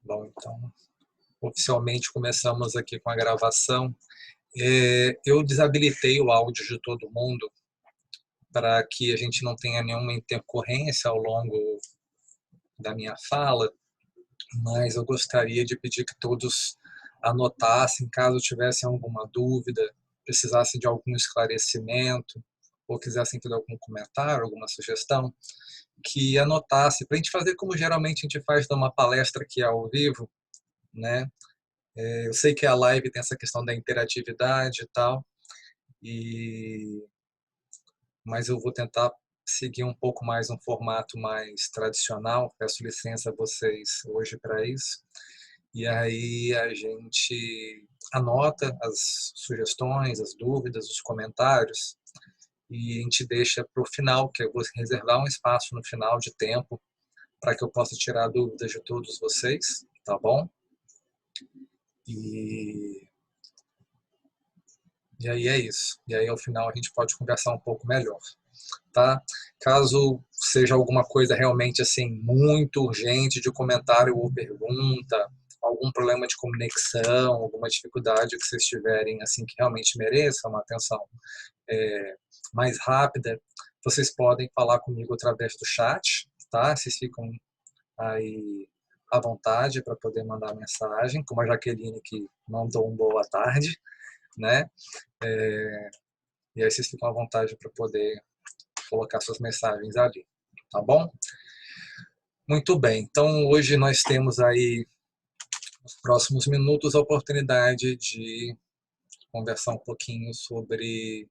Bom, então, oficialmente começamos aqui com a gravação. Eu desabilitei o áudio de todo mundo para que a gente não tenha nenhuma intercorrência ao longo da minha fala, mas eu gostaria de pedir que todos anotassem, caso tivessem alguma dúvida, precisassem de algum esclarecimento, ou quisessem fazer algum comentário, alguma sugestão, que anotasse, para a gente fazer como geralmente a gente faz numa palestra aqui ao vivo, né? Eu sei que a live tem essa questão da interatividade e tal, mas eu vou tentar seguir um pouco mais um formato mais tradicional. Peço licença a vocês hoje para isso. E aí a gente anota as sugestões, as dúvidas, os comentários e a gente deixa para o final, que eu vou reservar um espaço no final de tempo para que eu possa tirar dúvidas de todos vocês, tá bom? E aí é isso. E aí ao final a gente pode conversar um pouco melhor, tá? Caso seja alguma coisa realmente assim muito urgente de comentário ou pergunta, algum problema de conexão, alguma dificuldade que vocês tiverem assim que realmente mereça uma atenção mais rápida, vocês podem falar comigo através do chat, tá? Vocês ficam aí à vontade para poder mandar mensagem, como a Jaqueline que mandou um boa tarde, né? E aí vocês ficam à vontade para poder colocar suas mensagens ali, tá bom? Muito bem, então hoje nós temos aí nos próximos minutos a oportunidade de conversar um pouquinho sobre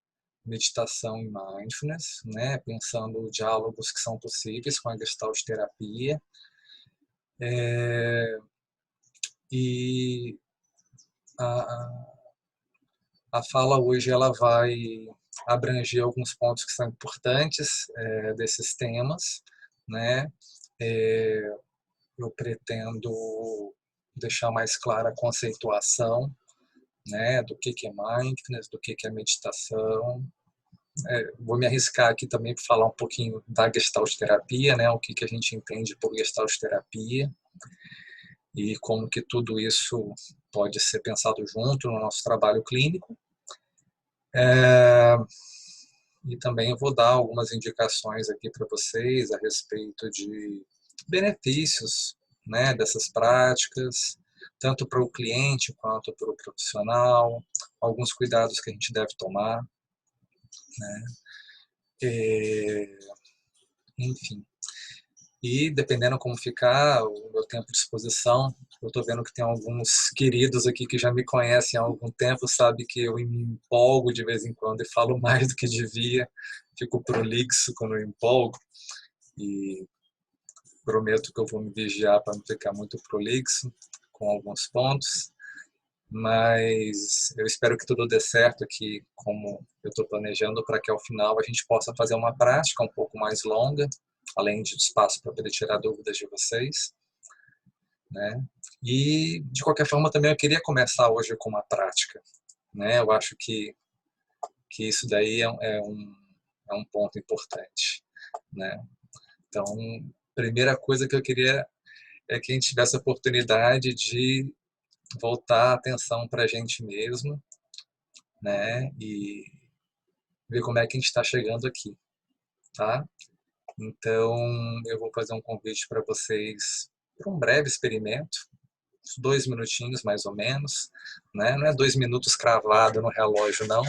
meditação e mindfulness, né? Pensando diálogos que são possíveis com a Gestalt terapia. E a, a fala hoje ela vai abranger alguns pontos que são importantes desses temas, né? Eu pretendo deixar mais clara a conceituação, né, do que é mindfulness, do que é meditação. Vou me arriscar aqui também para falar um pouquinho da Gestalt terapia, né, o que a gente entende por Gestalt terapia e como que tudo isso pode ser pensado junto no nosso trabalho clínico. E também eu vou dar algumas indicações aqui para vocês a respeito de benefícios, né, dessas práticas, tanto para o cliente quanto para o profissional, alguns cuidados que a gente deve tomar, né, enfim. E dependendo como ficar o meu tempo de exposição, eu estou vendo que tem alguns queridos aqui que já me conhecem há algum tempo, sabe que eu me empolgo de vez em quando e falo mais do que devia, fico prolixo quando eu empolgo e prometo que eu vou me vigiar para não ficar muito prolixo com alguns pontos, mas eu espero que tudo dê certo aqui como eu estou planejando para que ao final a gente possa fazer uma prática um pouco mais longa, além de espaço para poder tirar dúvidas de vocês, né? E de qualquer forma também eu queria começar hoje com uma prática, né? Eu acho que isso daí é um ponto importante, né? Então, primeira coisa que eu queria é que a gente tivesse a oportunidade de voltar a atenção para a gente mesmo, né? E ver como é que a gente está chegando aqui, tá? Então, eu vou fazer um convite para vocês para um breve experimento, uns 2 minutinhos mais ou menos, né? Não é 2 minutos cravado no relógio, não,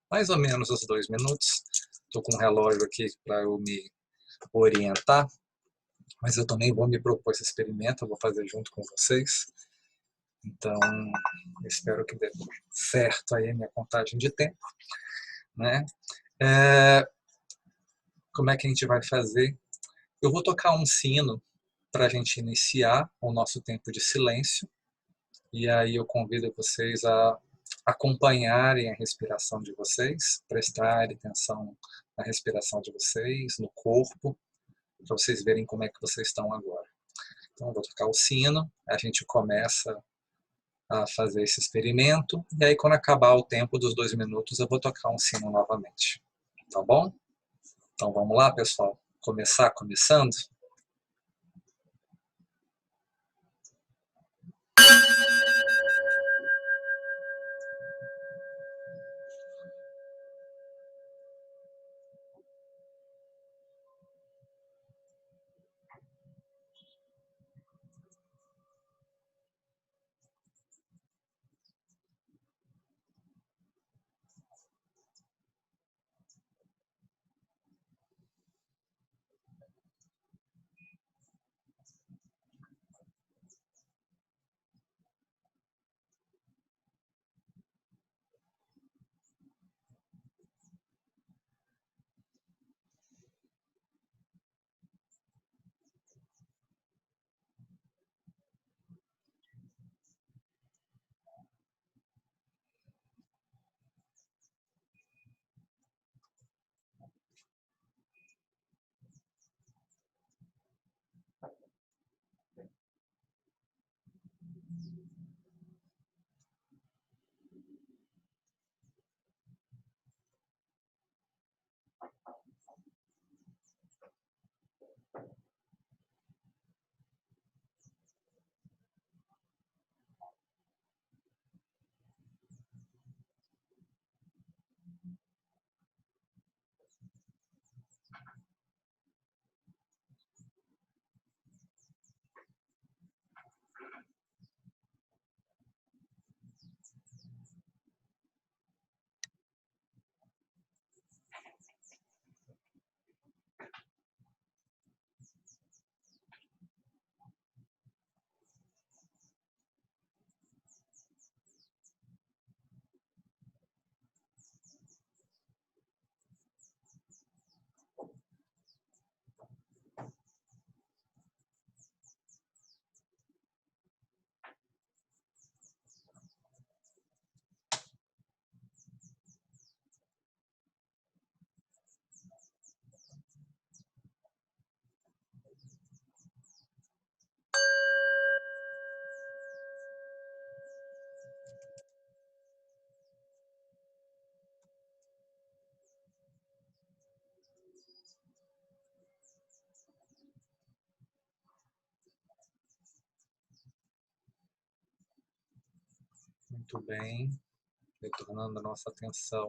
mais ou menos os 2 minutos. Estou com um relógio aqui para eu me orientar, mas eu também vou me propor esse experimento, eu vou fazer junto com vocês. Então, espero que dê certo aí a minha contagem de tempo, né? Como é que a gente vai fazer? Eu vou tocar um sino para a gente iniciar o nosso tempo de silêncio, e aí eu convido vocês a acompanharem a respiração de vocês, prestarem atenção na respiração de vocês, no corpo, para vocês verem como é que vocês estão agora. Então, eu vou tocar o sino, a gente começa a fazer esse experimento, e aí quando acabar o tempo dos 2 minutos, eu vou tocar um sino novamente. Tá bom? Então vamos lá, pessoal? Começando? Muito bem. Retornando a nossa atenção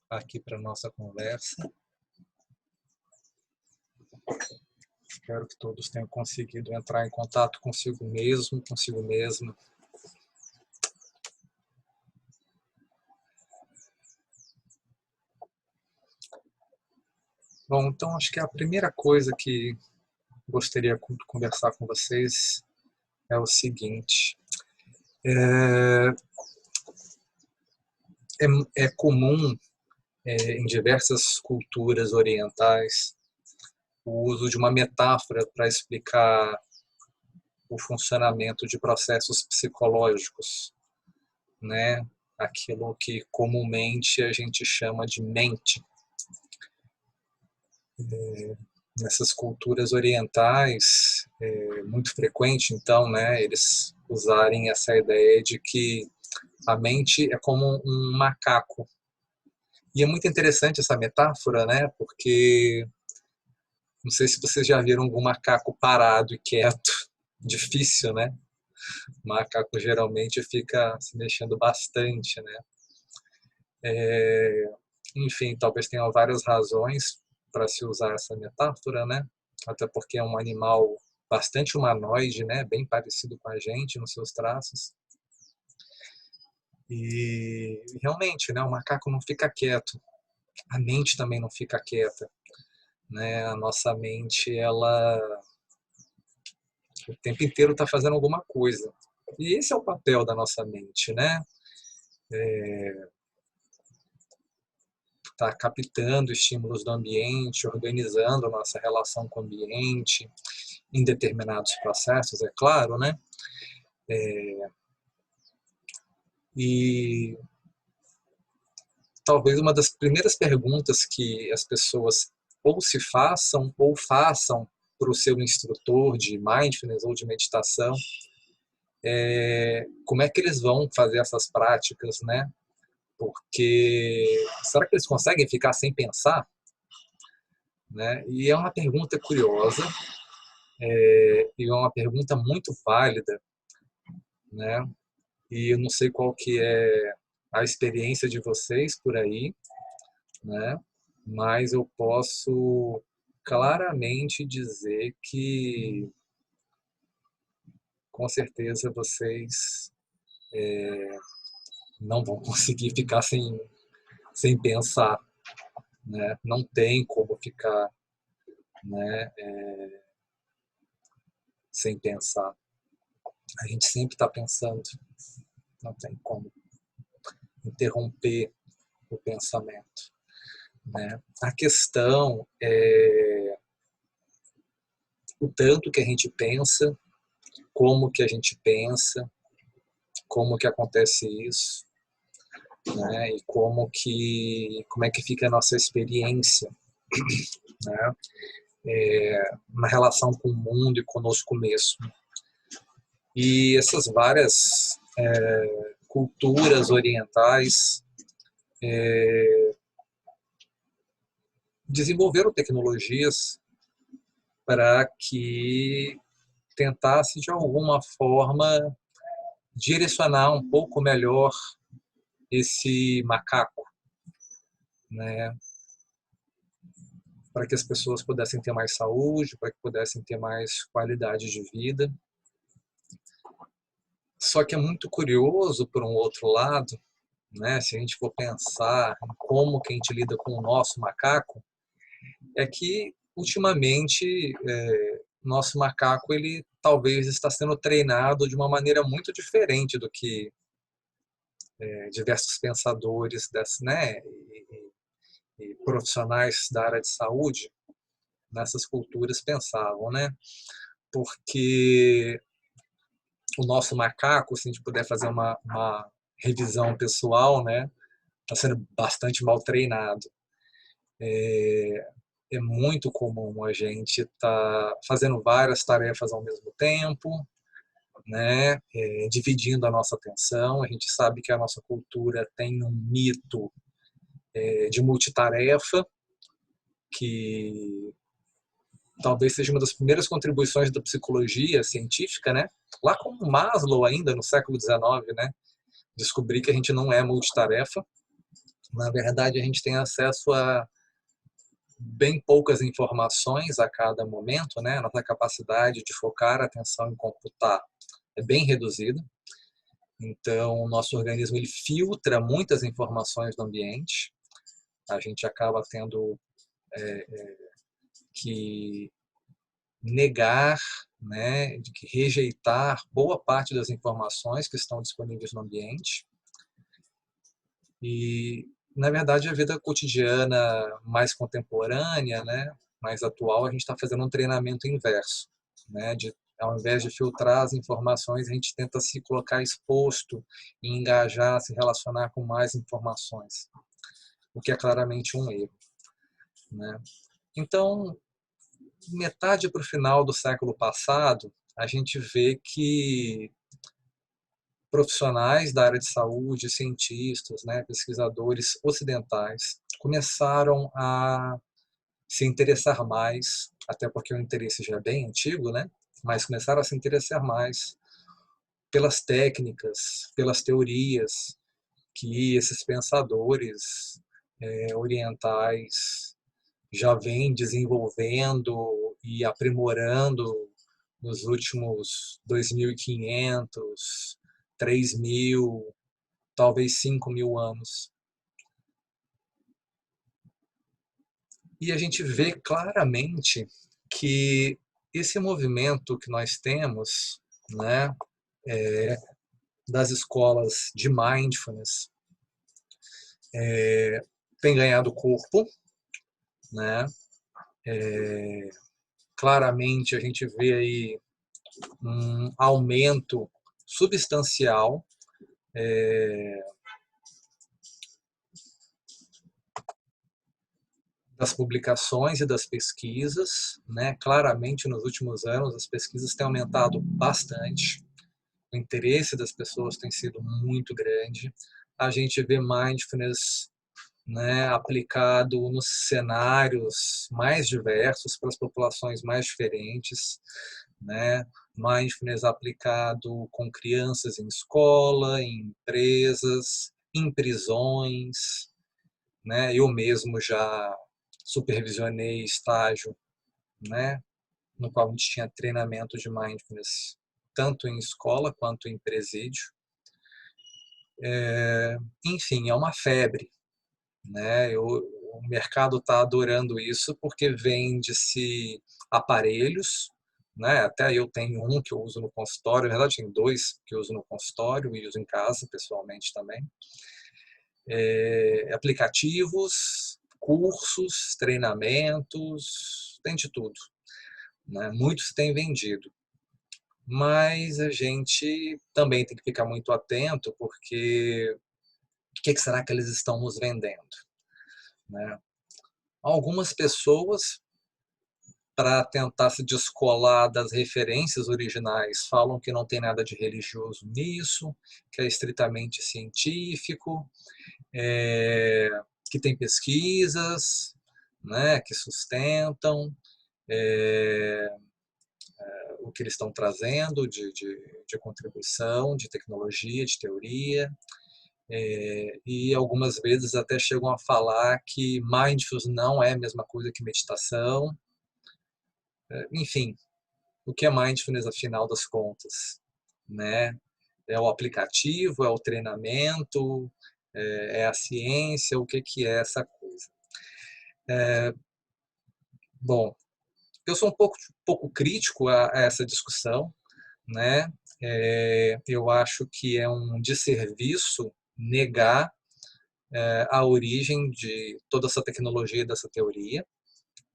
aqui para a nossa conversa. Espero que todos tenham conseguido entrar em contato consigo mesmo, consigo mesma. Bom, então acho que a primeira coisa que gostaria de conversar com vocês é o seguinte. É comum em diversas culturas orientais o uso de uma metáfora para explicar o funcionamento de processos psicológicos, né? Aquilo que comumente a gente chama de mente. Nessas culturas orientais, é muito frequente, então, né, eles usarem essa ideia de que a mente é como um macaco. E é muito interessante essa metáfora, né, porque não sei se vocês já viram algum macaco parado e quieto. Difícil, né? O macaco geralmente fica se mexendo bastante, né? Enfim, talvez tenha várias razões para se usar essa metáfora, né? Até porque é um animal bastante humanoide, né? Bem parecido com a gente nos seus traços. E realmente, né? O macaco não fica quieto. A mente também não fica quieta, né? A nossa mente, ela o tempo inteiro está fazendo alguma coisa. E esse é o papel da nossa mente, né? Tá captando estímulos do ambiente, organizando a nossa relação com o ambiente, em determinados processos, é claro, né? E talvez uma das primeiras perguntas que as pessoas ou se façam ou façam para o seu instrutor de mindfulness ou de meditação é como é que eles vão fazer essas práticas, né? Porque será que eles conseguem ficar sem pensar? Né? E é uma pergunta curiosa, e é uma pergunta muito válida, né? E eu não sei qual que é a experiência de vocês por aí, né? Mas eu posso claramente dizer que, com certeza, vocês não vão conseguir ficar sem pensar, né? Não tem como ficar, né, sem pensar. A gente sempre está pensando, não tem como interromper o pensamento, né? A questão é o tanto que a gente pensa, como que a gente pensa, como que acontece isso, né? E como é que fica a nossa experiência, né? Na relação com o mundo e conosco mesmo. E essas várias culturas orientais desenvolveram tecnologias para que tentasse de alguma forma direcionar um pouco melhor esse macaco, né? Para que as pessoas pudessem ter mais saúde, para que pudessem ter mais qualidade de vida. Só que é muito curioso, por um outro lado, né, se a gente for pensar em como que a gente lida com o nosso macaco, é que, ultimamente, nosso macaco ele talvez está sendo treinado de uma maneira muito diferente do que diversos pensadores né, e profissionais da área de saúde nessas culturas pensavam, né? Porque o nosso macaco, se a gente puder fazer uma revisão pessoal, né, está sendo bastante mal treinado. É muito comum a gente estar fazendo várias tarefas ao mesmo tempo, né, dividindo a nossa atenção. A gente sabe que a nossa cultura tem um mito de multitarefa, que talvez seja uma das primeiras contribuições da psicologia científica, né? Lá com Maslow ainda no século XIX, né? descobri que a gente não é multitarefa. Na verdade, a gente tem acesso a bem poucas informações a cada momento, né? A nossa capacidade de focar a atenção em computar é bem reduzida. Então, o nosso organismo ele filtra muitas informações do ambiente. A gente acaba tendo que negar, né, de que rejeitar boa parte das informações que estão disponíveis no ambiente. E, na verdade, a vida cotidiana mais contemporânea, né, mais atual, a gente está fazendo um treinamento inverso, né, ao invés de filtrar as informações, a gente tenta se colocar exposto e engajar, se relacionar com mais informações, o que é claramente um erro, né? Então, metade para o final do século passado, a gente vê que profissionais da área de saúde, cientistas, né, pesquisadores ocidentais, começaram a se interessar mais, até porque o interesse já é bem antigo, né, mas começaram a se interessar mais pelas técnicas, pelas teorias que esses pensadores orientais já vêm desenvolvendo e aprimorando nos últimos 2.500, 3.000, talvez 5.000 anos. E a gente vê claramente que esse movimento que nós temos, né, das escolas de mindfulness, tem ganhado corpo, né? Claramente a gente vê aí um aumento substancial das publicações e das pesquisas, né? Claramente nos últimos anos as pesquisas têm aumentado bastante, o interesse das pessoas tem sido muito grande. A gente vê mindfulness, né, aplicado nos cenários mais diversos, para as populações mais diferentes, né? Mindfulness aplicado com crianças em escola, em empresas, em prisões, né? Eu mesmo já supervisionei estágio, né, no qual a gente tinha treinamento de mindfulness, tanto em escola quanto em presídio. Enfim, é uma febre, né? O mercado está adorando isso porque vende-se aparelhos, né? Até eu tenho um que eu uso no consultório, na verdade tem dois que eu uso no consultório e uso em casa pessoalmente também. Aplicativos, cursos, treinamentos, tem de tudo, né? Muitos têm vendido, mas a gente também tem que ficar muito atento porque o que será que eles estão nos vendendo, né? Algumas pessoas, para tentar se descolar das referências originais, falam que não tem nada de religioso nisso, que é estritamente científico, que tem pesquisas, né, que sustentam o que eles estão trazendo de contribuição, de tecnologia, de teoria, e algumas vezes até chegam a falar que mindfulness não é a mesma coisa que meditação. Enfim, o que é mindfulness afinal das contas, né? É o aplicativo, é o treinamento, é a ciência, o que que é essa coisa? Bom, eu sou um pouco crítico a essa discussão, né? Eu acho que é um desserviço negar a origem de toda essa tecnologia, dessa teoria,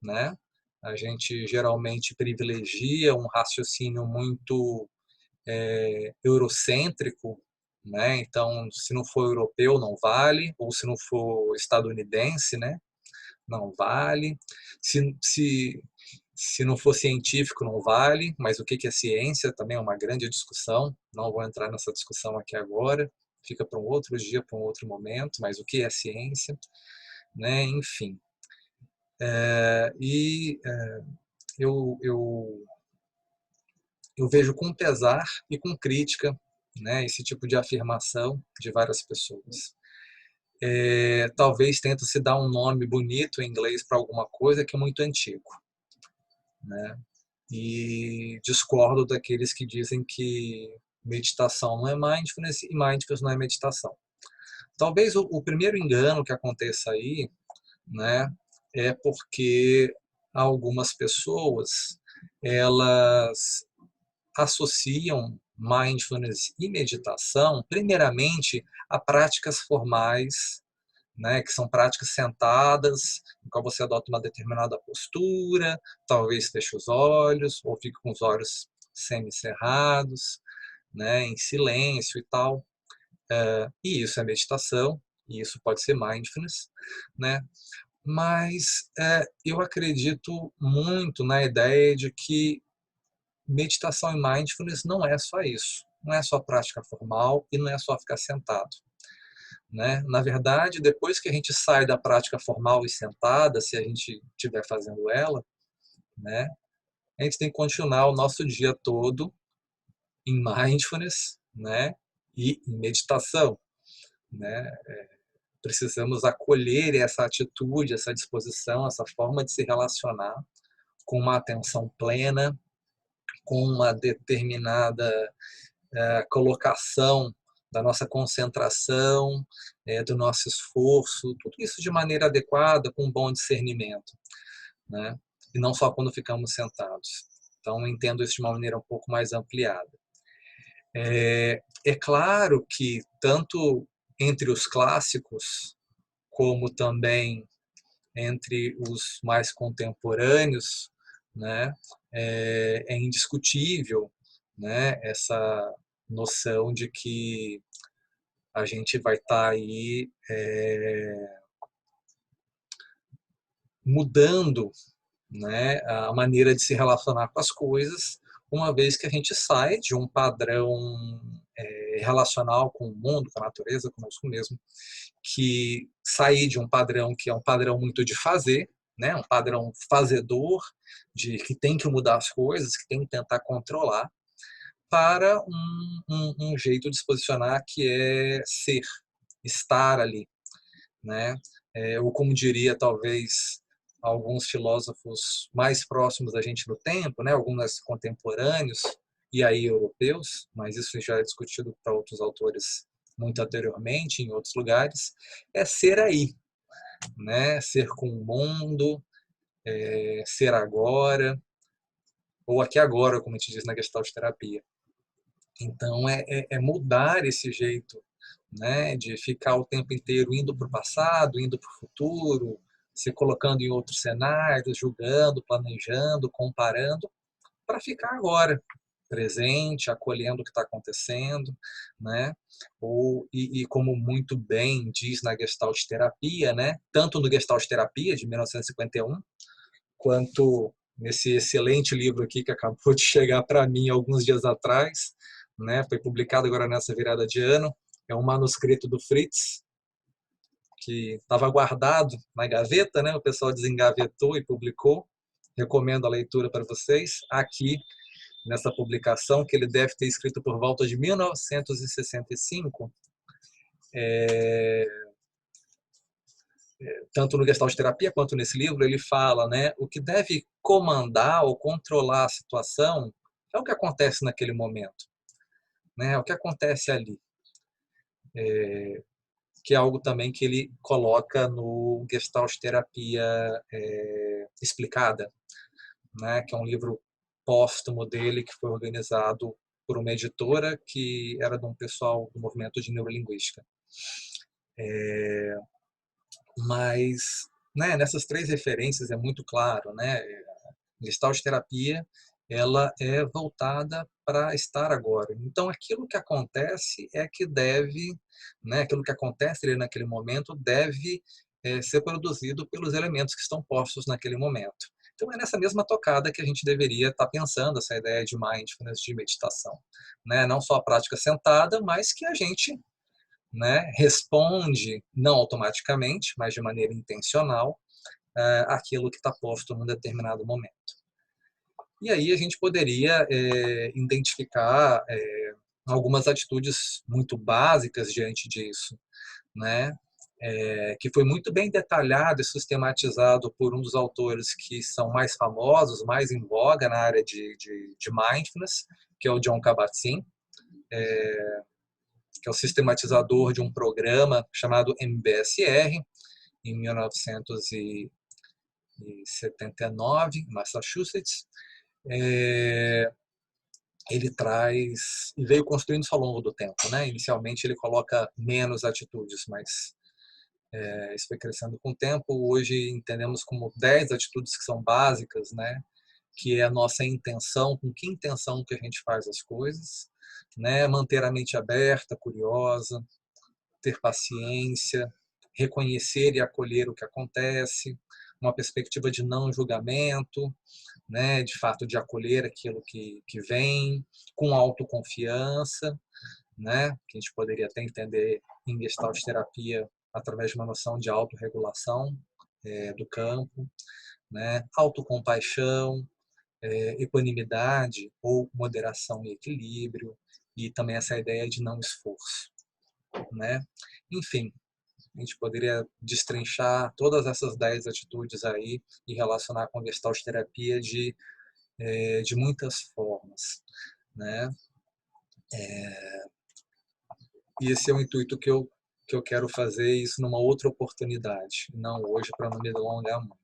né? A gente geralmente privilegia um raciocínio muito eurocêntrico, né? Então, se não for europeu, não vale, ou se não for estadunidense, né? Não vale. Se não for científico, não vale, mas o que é ciência também é uma grande discussão, não vou entrar nessa discussão aqui agora, fica para um outro dia, para um outro momento, mas o que é ciência, né? Enfim. E eu, eu, eu vejo com pesar e com crítica né, esse tipo de afirmação de várias pessoas. Talvez tenta se dar um nome bonito em inglês para alguma coisa que é muito antigo, né? E discordo daqueles que dizem que meditação não é mindfulness e mindfulness não é meditação. Talvez o primeiro engano que aconteça aí, né, é porque algumas pessoas elas associam mindfulness e meditação, primeiramente, a práticas formais, né, que são práticas sentadas, em qual você adota uma determinada postura, talvez feche os olhos, ou fique com os olhos semicerrados, né, em silêncio e tal. E isso é meditação, e isso pode ser mindfulness, né? Mas eu acredito muito na ideia de que meditação e mindfulness não é só isso. Não é só prática formal e não é só ficar sentado, né? Na verdade, depois que a gente sai da prática formal e sentada, se a gente estiver fazendo ela, né, a gente tem que continuar o nosso dia todo em mindfulness, né, e em meditação, né? Precisamos acolher essa atitude, essa disposição, essa forma de se relacionar com uma atenção plena, com uma determinada colocação da nossa concentração, do nosso esforço, tudo isso de maneira adequada, com um bom discernimento, né? E não só quando ficamos sentados. Então, entendo isso de uma maneira um pouco mais ampliada. É claro que, tanto entre os clássicos, como também entre os mais contemporâneos, né, é indiscutível, né, essa noção de que a gente vai estar aí mudando, né, a maneira de se relacionar com as coisas, uma vez que a gente sai de um padrão relacional com o mundo, com a natureza, conosco mesmo, que sair de um padrão que é um padrão muito de fazer, né, um padrão fazedor, de que tem que mudar as coisas, que tem que tentar controlar, para um jeito de se posicionar que é ser, estar ali, né? Ou como diria talvez alguns filósofos mais próximos da gente no tempo, né? Alguns contemporâneos e aí europeus, mas isso já é discutido para outros autores muito anteriormente, em outros lugares, é ser aí, né? Ser com o mundo, ser agora, ou aqui agora, como a gente diz na Gestalt terapia. Então, é mudar esse jeito, né, de ficar o tempo inteiro indo para o passado, indo para o futuro, se colocando em outros cenários, julgando, planejando, comparando, para ficar agora, presente, acolhendo o que está acontecendo, né? E como muito bem diz na Gestalt terapia, né? Tanto no Gestalt terapia de 1951, quanto nesse excelente livro aqui que acabou de chegar para mim alguns dias atrás, né? Foi publicado agora nessa virada de ano. É um manuscrito do Fritz, que estava guardado na gaveta, né? O pessoal desengavetou e publicou. Recomendo a leitura para vocês. Aqui, nessa publicação, que ele deve ter escrito por volta de 1965, tanto no Gestalt terapia quanto nesse livro, ele fala, né, o que deve comandar ou controlar a situação é o que acontece naquele momento, né, é o que acontece ali, que é algo também que ele coloca no Gestalt terapia explicada, né, que é um livro póstumo dele que foi organizado por uma editora que era de um pessoal do movimento de neurolinguística. Mas, né, nessas três referências é muito claro, né? Gestalt terapia, ela é voltada para estar agora. Então, aquilo que acontece é que deve, né, aquilo que acontece ali naquele momento deve ser produzido pelos elementos que estão postos naquele momento. Então, é nessa mesma tocada que a gente deveria estar pensando essa ideia de mindfulness, de meditação, né? Não só a prática sentada, mas que a gente, né, responde, não automaticamente, mas de maneira intencional, aquilo que está posto num determinado momento. E aí a gente poderia identificar algumas atitudes muito básicas diante disso, né? Que foi muito bem detalhado e sistematizado por um dos autores que são mais famosos, mais em voga na área de mindfulness, que é o Jon Kabat-Zinn, que é o sistematizador de um programa chamado MBSR, em 1979, em Massachusetts. Ele traz, e veio construindo isso ao longo do tempo, né? Inicialmente ele coloca menos atitudes, mas isso foi crescendo com o tempo. Hoje entendemos como 10 atitudes que são básicas, né? Que é a nossa intenção, com que intenção que a gente faz as coisas, né? Manter a mente aberta, curiosa, ter paciência, reconhecer e acolher o que acontece, uma perspectiva de não julgamento, né? De fato de acolher aquilo que vem, com autoconfiança, né? Que a gente poderia até entender em Gestalt terapia através de uma noção de autorregulação do campo, né? Autocompaixão, equanimidade ou moderação e equilíbrio, e também essa ideia de não esforço, né? Enfim, a gente poderia destrinchar todas essas 10 atitudes aí e relacionar com a Gestalt terapia de muitas formas, né? E esse é o intuito que eu quero fazer isso numa outra oportunidade, não hoje, para não me delongar muito.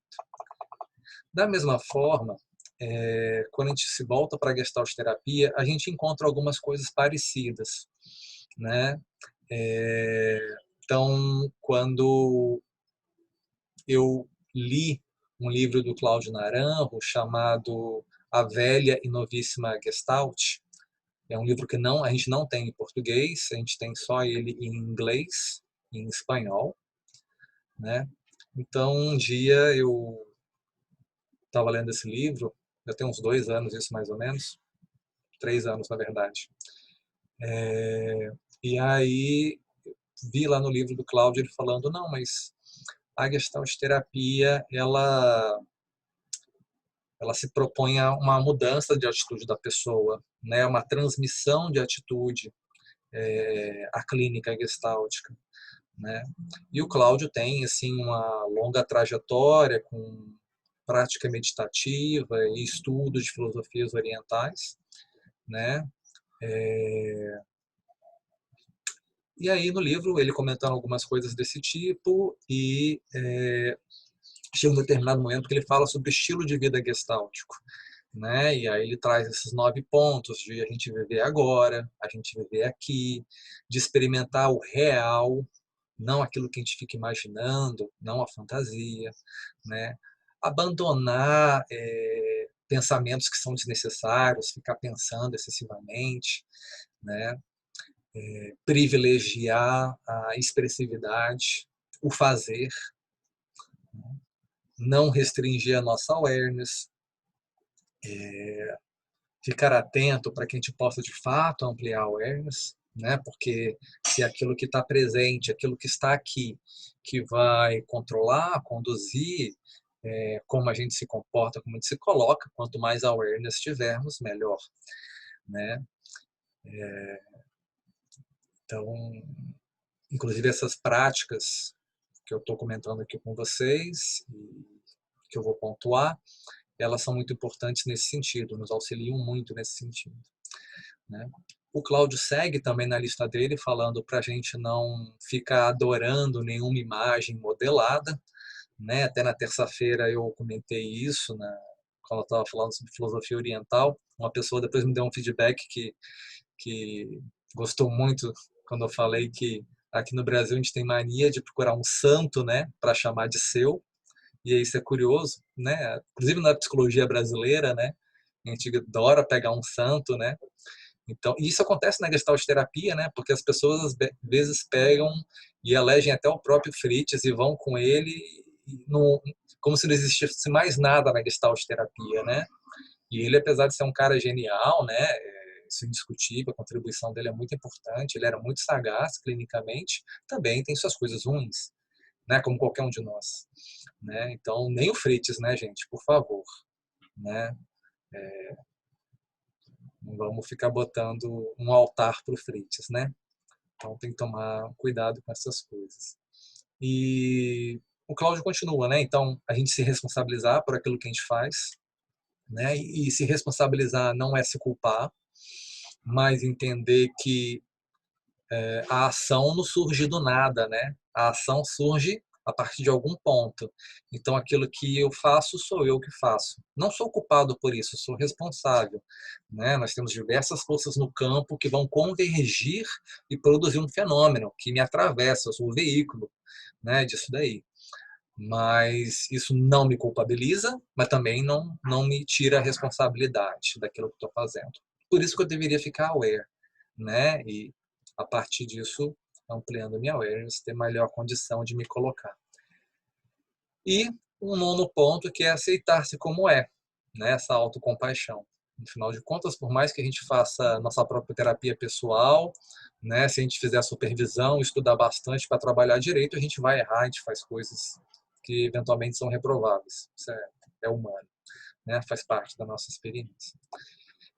Da mesma forma, quando a gente se volta para a Gestalt terapia, a gente encontra algumas coisas parecidas, né? Então, quando eu li um livro do Cláudio Naranjo chamado A Velha e Novíssima Gestalt, é um livro que a gente não tem em português, a gente tem só ele em inglês, em espanhol, né? Então, um dia eu estava lendo esse livro, já tem uns 2 anos isso mais ou menos, 3 anos na verdade. E aí vi lá no livro do Cláudio ele falando, não, mas a Gestalt terapia, ela se propõe a uma mudança de atitude da pessoa, né? Uma transmissão de atitude à clínica gestáltica, né? E o Cláudio tem assim uma longa trajetória com prática meditativa e estudos de filosofias orientais, né? E aí no livro ele comentando algumas coisas desse tipo e chega um determinado momento que ele fala sobre o estilo de vida gestáltico, né? E aí ele traz esses 9 pontos de a gente viver agora, a gente viver aqui, de experimentar o real, não aquilo que a gente fica imaginando, não a fantasia, né? Abandonar pensamentos que são desnecessários, ficar pensando excessivamente, né? Privilegiar a expressividade, o fazer, não restringir a nossa awareness, ficar atento para que a gente possa de fato ampliar a awareness, né? Porque se aquilo que está presente, aquilo que está aqui, que vai controlar, conduzir como a gente se comporta, como a gente se coloca, quanto mais awareness tivermos, melhor, né? Então, inclusive essas práticas que eu estou comentando aqui com vocês, e que eu vou pontuar, elas são muito importantes nesse sentido, nos auxiliam muito nesse sentido, né? O Cláudio segue também na lista dele, falando para a gente não ficar adorando nenhuma imagem modelada, né? Até na terça-feira eu comentei isso, quando eu estava falando sobre filosofia oriental. Uma pessoa depois me deu um feedback que gostou muito quando eu falei que aqui no Brasil a gente tem mania de procurar um santo, né, para chamar de seu. E isso é curioso, né? Inclusive na psicologia brasileira, né? A gente adora pegar um santo, né? Então, isso acontece na Gestalt terapia, né? Porque as pessoas às vezes pegam e elegem até o próprio Fritz e vão com ele como se não existisse mais nada na Gestalt terapia, né? E ele, apesar de ser um cara genial, né? Isso é indiscutível, a contribuição dele é muito importante, ele era muito sagaz clinicamente, também tem suas coisas ruins, né? Como qualquer um de nós, né? Então, nem o Fritz, né, gente? Por favor, né? Não vamos ficar botando um altar para o Freitas, né? Então tem que tomar cuidado com essas coisas. E o Cláudio continua, né? Então a gente se responsabilizar por aquilo que a gente faz, né? E se responsabilizar não é se culpar, mas entender que a ação não surge do nada, né? A ação surge a partir de algum ponto. Então, aquilo que eu faço, sou eu que faço. Não sou culpado por isso, sou responsável. Né? Nós temos diversas forças no campo que vão convergir e produzir um fenômeno que me atravessa, eu sou o veículo, né, disso daí. Mas isso não me culpabiliza, mas também não me tira a responsabilidade daquilo que estou fazendo. Por isso que eu deveria ficar aware, né? E a partir disso, ampliando minha awareness, ter melhor condição de me colocar. E um nono ponto que é aceitar-se como é, né? Essa autocompaixão. No final de contas, por mais que a gente faça nossa própria terapia pessoal, né? Se a gente fizer a supervisão, estudar bastante para trabalhar direito, a gente vai errar, a gente faz coisas que eventualmente são reprováveis. Isso é humano, né? Faz parte da nossa experiência.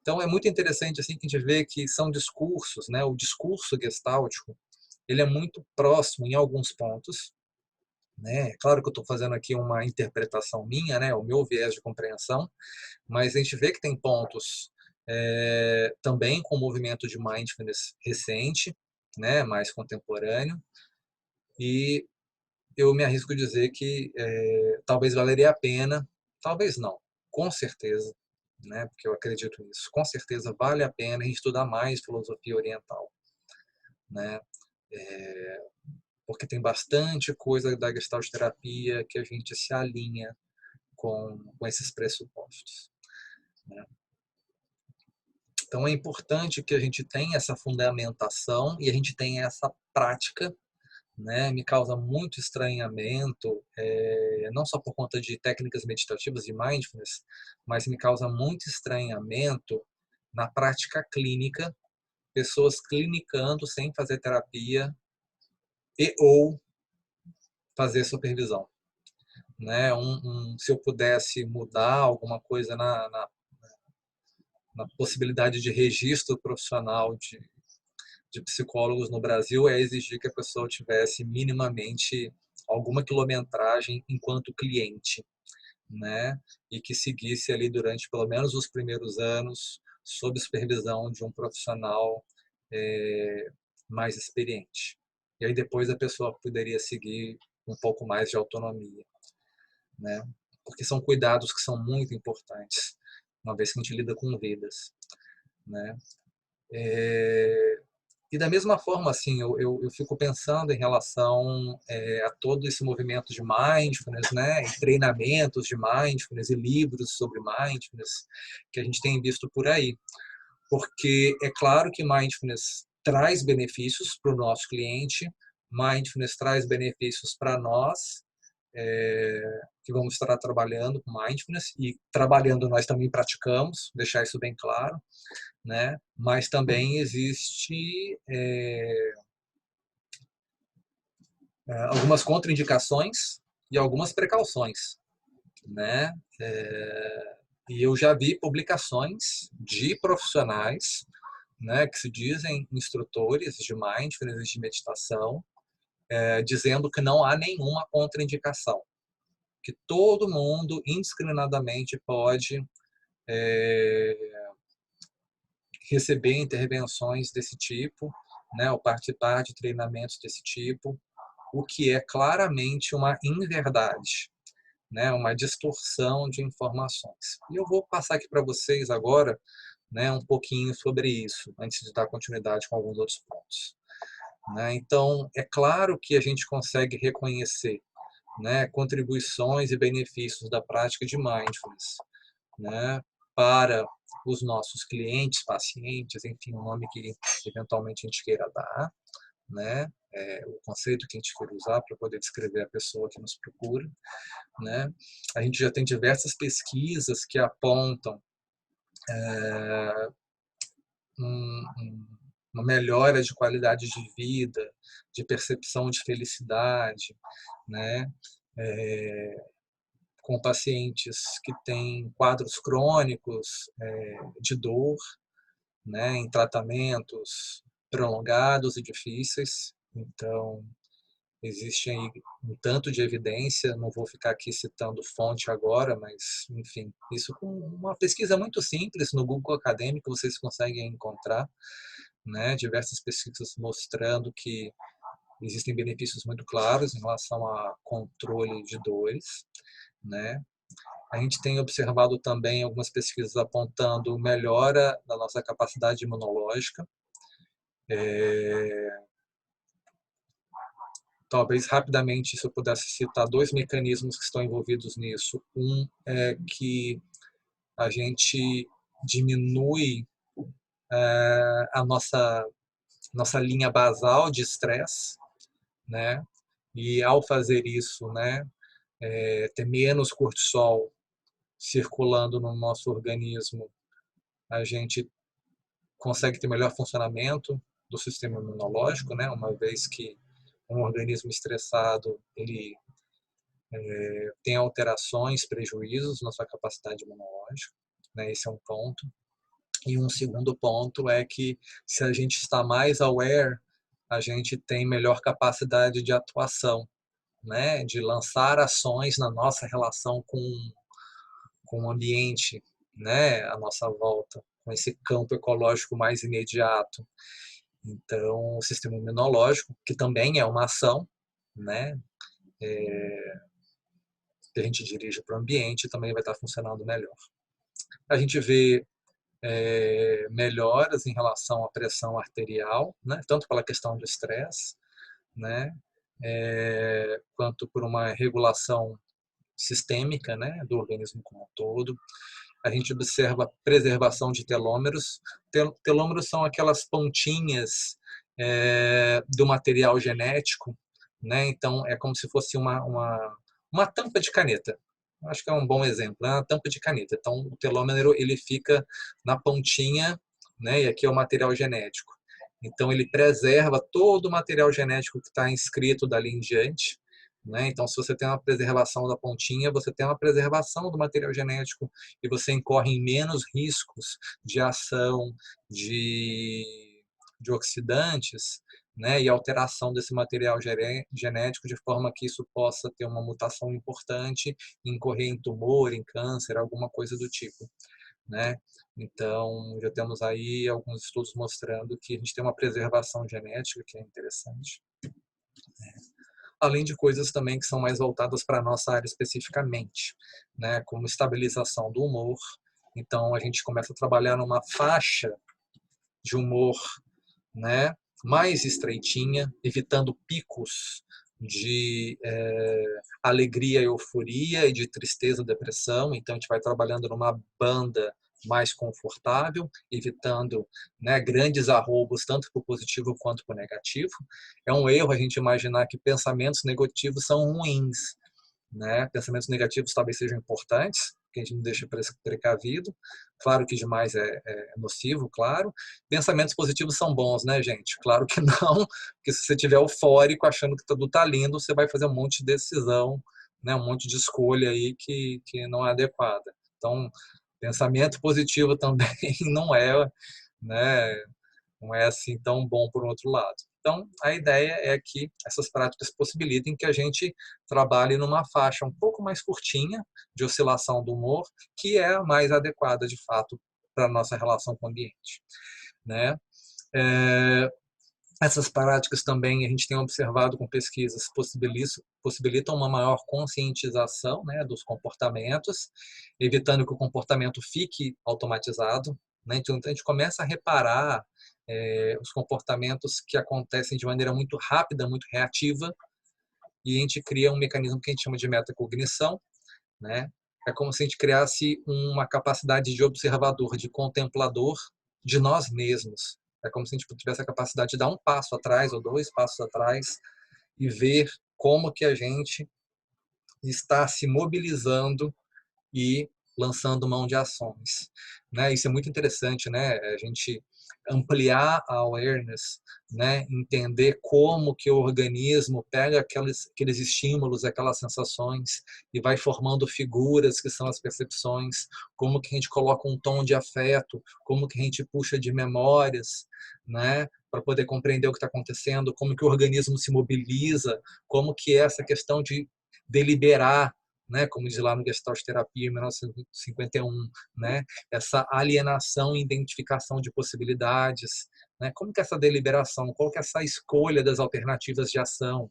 Então é muito interessante assim que a gente vê que são discursos, né? O discurso gestáltico, ele é muito próximo em alguns pontos, né? É claro que eu estou fazendo aqui uma interpretação minha, né? O meu viés de compreensão, mas a gente vê que tem pontos também com o movimento de mindfulness recente, né? Mais contemporâneo, e eu me arrisco a dizer que talvez valeria a pena, talvez não, com certeza, né? Porque eu acredito nisso, com certeza vale a pena estudar mais filosofia oriental, né? Porque tem bastante coisa da Gestalt terapia que a gente se alinha com esses pressupostos, né? Então é importante que a gente tenha essa fundamentação e a gente tenha essa prática, né? Me causa muito estranhamento, não só por conta de técnicas meditativas de mindfulness, mas me causa muito estranhamento na prática clínica, pessoas clinicando sem fazer terapia e ou fazer supervisão, né? Se eu pudesse mudar alguma coisa na possibilidade de registro profissional de psicólogos no Brasil, é exigir que a pessoa tivesse minimamente alguma quilometragem enquanto cliente, né? E que seguisse ali durante pelo menos os primeiros anos sob supervisão de um profissional mais experiente. E aí depois a pessoa poderia seguir um pouco mais de autonomia, né? Porque são cuidados que são muito importantes, uma vez que a gente lida com vidas, né? E da mesma forma, assim, eu fico pensando em relação a todo esse movimento de mindfulness, né, e treinamentos de mindfulness e livros sobre mindfulness que a gente tem visto por aí. Porque é claro que mindfulness traz benefícios para o nosso cliente, mindfulness traz benefícios para nós, que vamos estar trabalhando com mindfulness, e trabalhando nós também praticamos, deixar isso bem claro, né? Mas também existe algumas contraindicações e algumas precauções, né? E eu já vi publicações de profissionais, né, que se dizem instrutores de mindfulness e de meditação, dizendo que não há nenhuma contraindicação, que todo mundo indiscriminadamente pode receber intervenções desse tipo, né, ou participar de treinamentos desse tipo, o que é claramente uma inverdade, né, uma distorção de informações. E eu vou passar aqui para vocês agora, né, um pouquinho sobre isso, antes de dar continuidade com alguns outros pontos, né? Então, é claro que a gente consegue reconhecer, né, contribuições e benefícios da prática de mindfulness, né, para os nossos clientes, pacientes, enfim, o nome que eventualmente a gente queira dar, né, o conceito que a gente queira usar para poder descrever a pessoa que nos procura, né. A gente já tem diversas pesquisas que apontam uma melhora de qualidade de vida, de percepção de felicidade, né, com pacientes que têm quadros crônicos de dor, né, em tratamentos prolongados e difíceis. Então, existe aí um tanto de evidência, não vou ficar aqui citando fonte agora, mas, enfim, isso com uma pesquisa muito simples no Google Acadêmico vocês conseguem encontrar, né, diversas pesquisas mostrando que existem benefícios muito claros em relação a controle de dores, né. A gente tem observado também algumas pesquisas apontando melhora da nossa capacidade imunológica. Talvez rapidamente, se eu pudesse citar dois mecanismos que estão envolvidos nisso. Um é que a gente diminui a nossa linha basal de estresse, né? E ao fazer isso, né, ter menos cortisol circulando no nosso organismo, a gente consegue ter melhor funcionamento do sistema imunológico, né? Uma vez que um organismo estressado, ele tem alterações, prejuízos na sua capacidade imunológica, né? Esse é um ponto. E um segundo ponto é que se a gente está mais aware, a gente tem melhor capacidade de atuação, né? De lançar ações na nossa relação com o ambiente, né? À nossa volta, com esse campo ecológico mais imediato. Então, o sistema imunológico, que também é uma ação, né? Que a gente dirige para o ambiente, também vai estar funcionando melhor. A gente vê melhoras em relação à pressão arterial, né? Tanto pela questão do estresse, né? Quanto por uma regulação sistêmica, né? Do organismo como um todo. A gente observa preservação de telômeros. Telômeros são aquelas pontinhas do material genético, né? Então é como se fosse uma tampa de caneta. Acho que é um bom exemplo, é uma tampa de caneta. Então o telômero ele fica na pontinha, né? E aqui é o material genético. Então ele preserva todo o material genético que está inscrito dali em diante, né? Então, se você tem uma preservação da pontinha, você tem uma preservação do material genético e você incorre em menos riscos de ação de oxidantes, né? E alteração desse material genético de forma que isso possa ter uma mutação importante, incorrer em tumor, em câncer, alguma coisa do tipo, né? Então, já temos aí alguns estudos mostrando que a gente tem uma preservação genética que é interessante, além de coisas também que são mais voltadas para a nossa área especificamente, né, como estabilização do humor. Então, a gente começa a trabalhar numa faixa de humor, né, mais estreitinha, evitando picos de alegria, euforia e de tristeza, depressão. Então, a gente vai trabalhando numa banda mais confortável, evitando, né, grandes arroubos, tanto para o positivo quanto para o negativo. É um erro a gente imaginar que pensamentos negativos são ruins, né? Pensamentos negativos talvez sejam importantes, que a gente não deixa precavido. Claro que demais é nocivo, claro. Pensamentos positivos são bons, né, gente? Claro que não, porque se você estiver eufórico, achando que tudo está lindo, você vai fazer um monte de decisão, né? Um monte de escolha aí que não é adequada. Então, pensamento positivo também não é, né? Não é assim tão bom por outro lado. Então, a ideia é que essas práticas possibilitem que a gente trabalhe numa faixa um pouco mais curtinha de oscilação do humor, que é a mais adequada, de fato, para a nossa relação com o ambiente, né? Essas práticas também a gente tem observado com pesquisas possibilitam uma maior conscientização, né, dos comportamentos, evitando que o comportamento fique automatizado, né? Então a gente começa a reparar os comportamentos que acontecem de maneira muito rápida, muito reativa, e a gente cria um mecanismo que a gente chama de metacognição, né? É como se a gente criasse uma capacidade de observador, de contemplador de nós mesmos. É como se a gente tivesse a capacidade de dar um passo atrás ou dois passos atrás e ver como que a gente está se mobilizando e lançando mão de ações, né? Isso é muito interessante, né? A gente ampliar a awareness, né? Entender como que o organismo pega aqueles estímulos, aquelas sensações e vai formando figuras que são as percepções, como que a gente coloca um tom de afeto, como que a gente puxa de memórias, né? Para poder compreender o que está acontecendo, como que o organismo se mobiliza, como que é essa questão de deliberar, né, como diz lá no Gestalt Terapia, em 1951, né, essa alienação e identificação de possibilidades, né, como que é essa deliberação, qual que é essa escolha das alternativas de ação,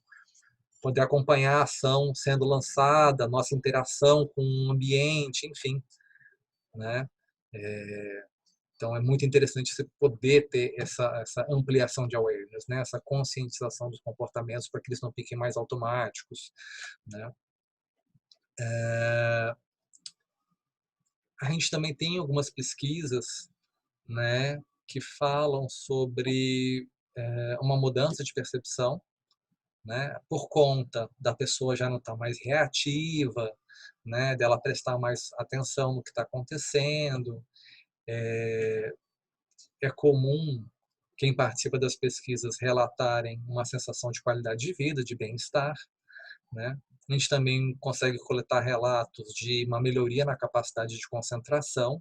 poder acompanhar a ação sendo lançada, nossa interação com o ambiente, enfim, né, então é muito interessante você poder ter essa ampliação de awareness, né, essa conscientização dos comportamentos para que eles não fiquem mais automáticos, né. A gente também tem algumas pesquisas, né, que falam sobre uma mudança de percepção, né, por conta da pessoa já não estar mais reativa, né, dela prestar mais atenção no que está acontecendo. É comum quem participa das pesquisas relatarem uma sensação de qualidade de vida, de bem-estar, né? A gente também consegue coletar relatos de uma melhoria na capacidade de concentração,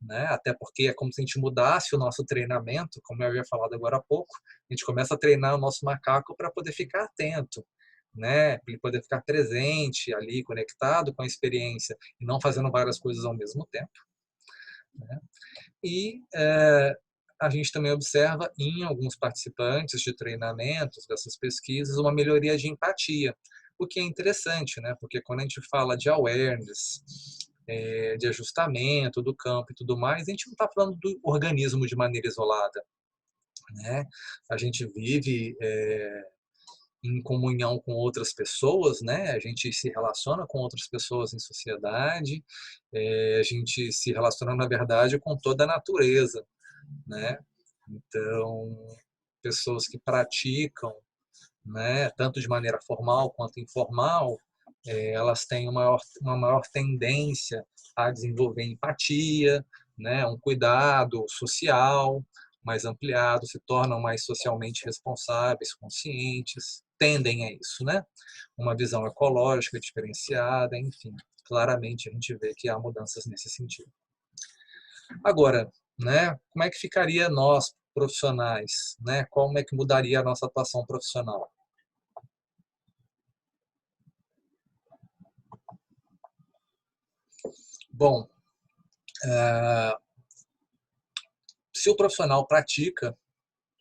né? Até porque é como se a gente mudasse o nosso treinamento, como eu havia falado agora há pouco, a gente começa a treinar o nosso macaco para poder ficar atento, né? Para ele poder ficar presente ali, conectado com a experiência e não fazendo várias coisas ao mesmo tempo, né? E a gente também observa em alguns participantes de treinamentos dessas pesquisas uma melhoria de empatia, o que é interessante, né? Porque quando a gente fala de awareness, de ajustamento do campo e tudo mais, a gente não está falando do organismo de maneira isolada, né? A gente vive em comunhão com outras pessoas, né? A gente se relaciona com outras pessoas em sociedade, a gente se relaciona, na verdade, com toda a natureza, né? Então, pessoas que praticam, né, tanto de maneira formal quanto informal, elas têm uma maior tendência a desenvolver empatia, né, um cuidado social mais ampliado, se tornam mais socialmente responsáveis, conscientes, tendem a isso, né? Uma visão ecológica diferenciada, enfim, claramente a gente vê que há mudanças nesse sentido. Agora, né, como é que ficaria nós, profissionais, né? Como é que mudaria a nossa atuação profissional? Bom, se o profissional pratica,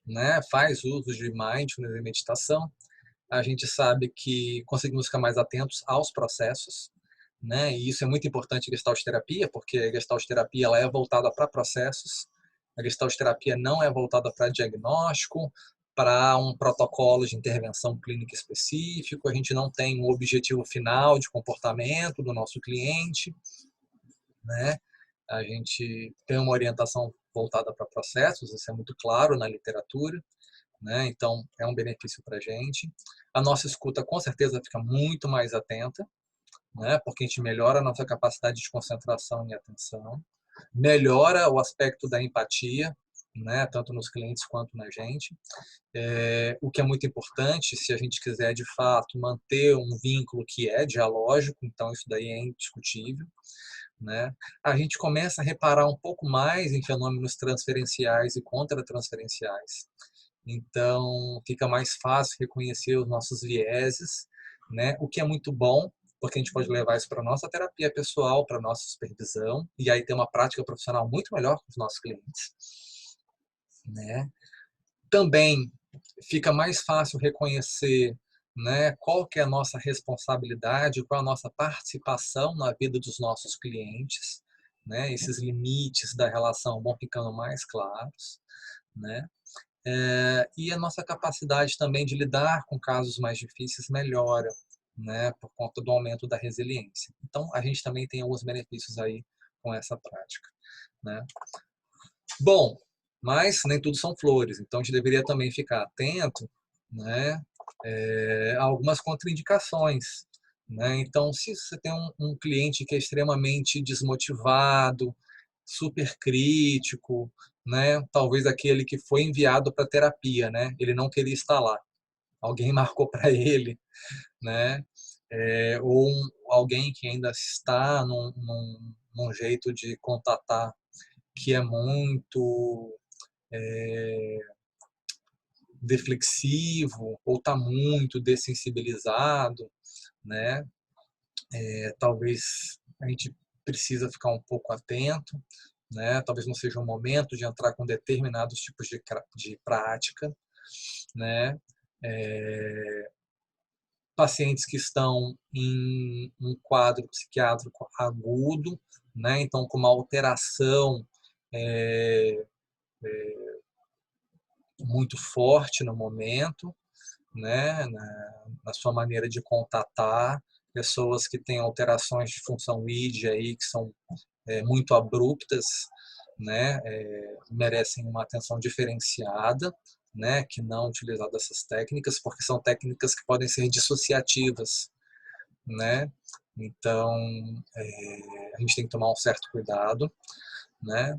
né, faz uso de mindfulness e meditação, a gente sabe que conseguimos ficar mais atentos aos processos, né? E isso é muito importante em Gestalt terapia, porque a Gestalt terapia ela é voltada para processos. A Gestalt terapia não é voltada para diagnóstico, para um protocolo de intervenção clínica específico. A gente não tem um objetivo final de comportamento do nosso cliente, né? A gente tem uma orientação voltada para processos, isso é muito claro na literatura, né? Então é um benefício para a gente. A nossa escuta com certeza fica muito mais atenta, né? Porque a gente melhora a nossa capacidade de concentração e atenção, melhora o aspecto da empatia, né? Tanto nos clientes quanto na gente. O que é muito importante, se a gente quiser de fato manter um vínculo que é dialógico, então isso daí é indiscutível, né? A gente começa a reparar um pouco mais em fenômenos transferenciais e contratransferenciais. Então, fica mais fácil reconhecer os nossos vieses, né? O que é muito bom, porque a gente pode levar isso para a nossa terapia pessoal, para a nossa supervisão, e aí ter uma prática profissional muito melhor com os nossos clientes, né? Também fica mais fácil reconhecer, né, qual que é a nossa responsabilidade, qual é a nossa participação na vida dos nossos clientes, né? Esses limites da relação vão ficando mais claros, né? E a nossa capacidade também de lidar com casos mais difíceis melhora, né, por conta do aumento da resiliência. Então, a gente também tem alguns benefícios aí com essa prática, né? Bom, mas nem tudo são flores, então a gente deveria também ficar atento, né, a algumas contraindicações, né? Então, se você tem um cliente que é extremamente desmotivado, super crítico, né? Talvez aquele que foi enviado para terapia, né? Ele não queria estar lá. Alguém marcou para ele, né? Ou alguém que ainda está num jeito de contatar que é muito deflexivo ou está muito dessensibilizado, né? Talvez a gente precisa ficar um pouco atento, né? Talvez não seja o momento de entrar com determinados tipos de prática, né? É, pacientes que estão em um quadro psiquiátrico agudo, né? Então com uma alteração é, muito forte no momento, né? Na sua maneira de contatar, pessoas que têm alterações de função ID aí que são muito abruptas, né? Merecem uma atenção diferenciada, né? Que não utilizar dessas técnicas, porque são técnicas que podem ser dissociativas, né? Então, a gente tem que tomar um certo cuidado, né?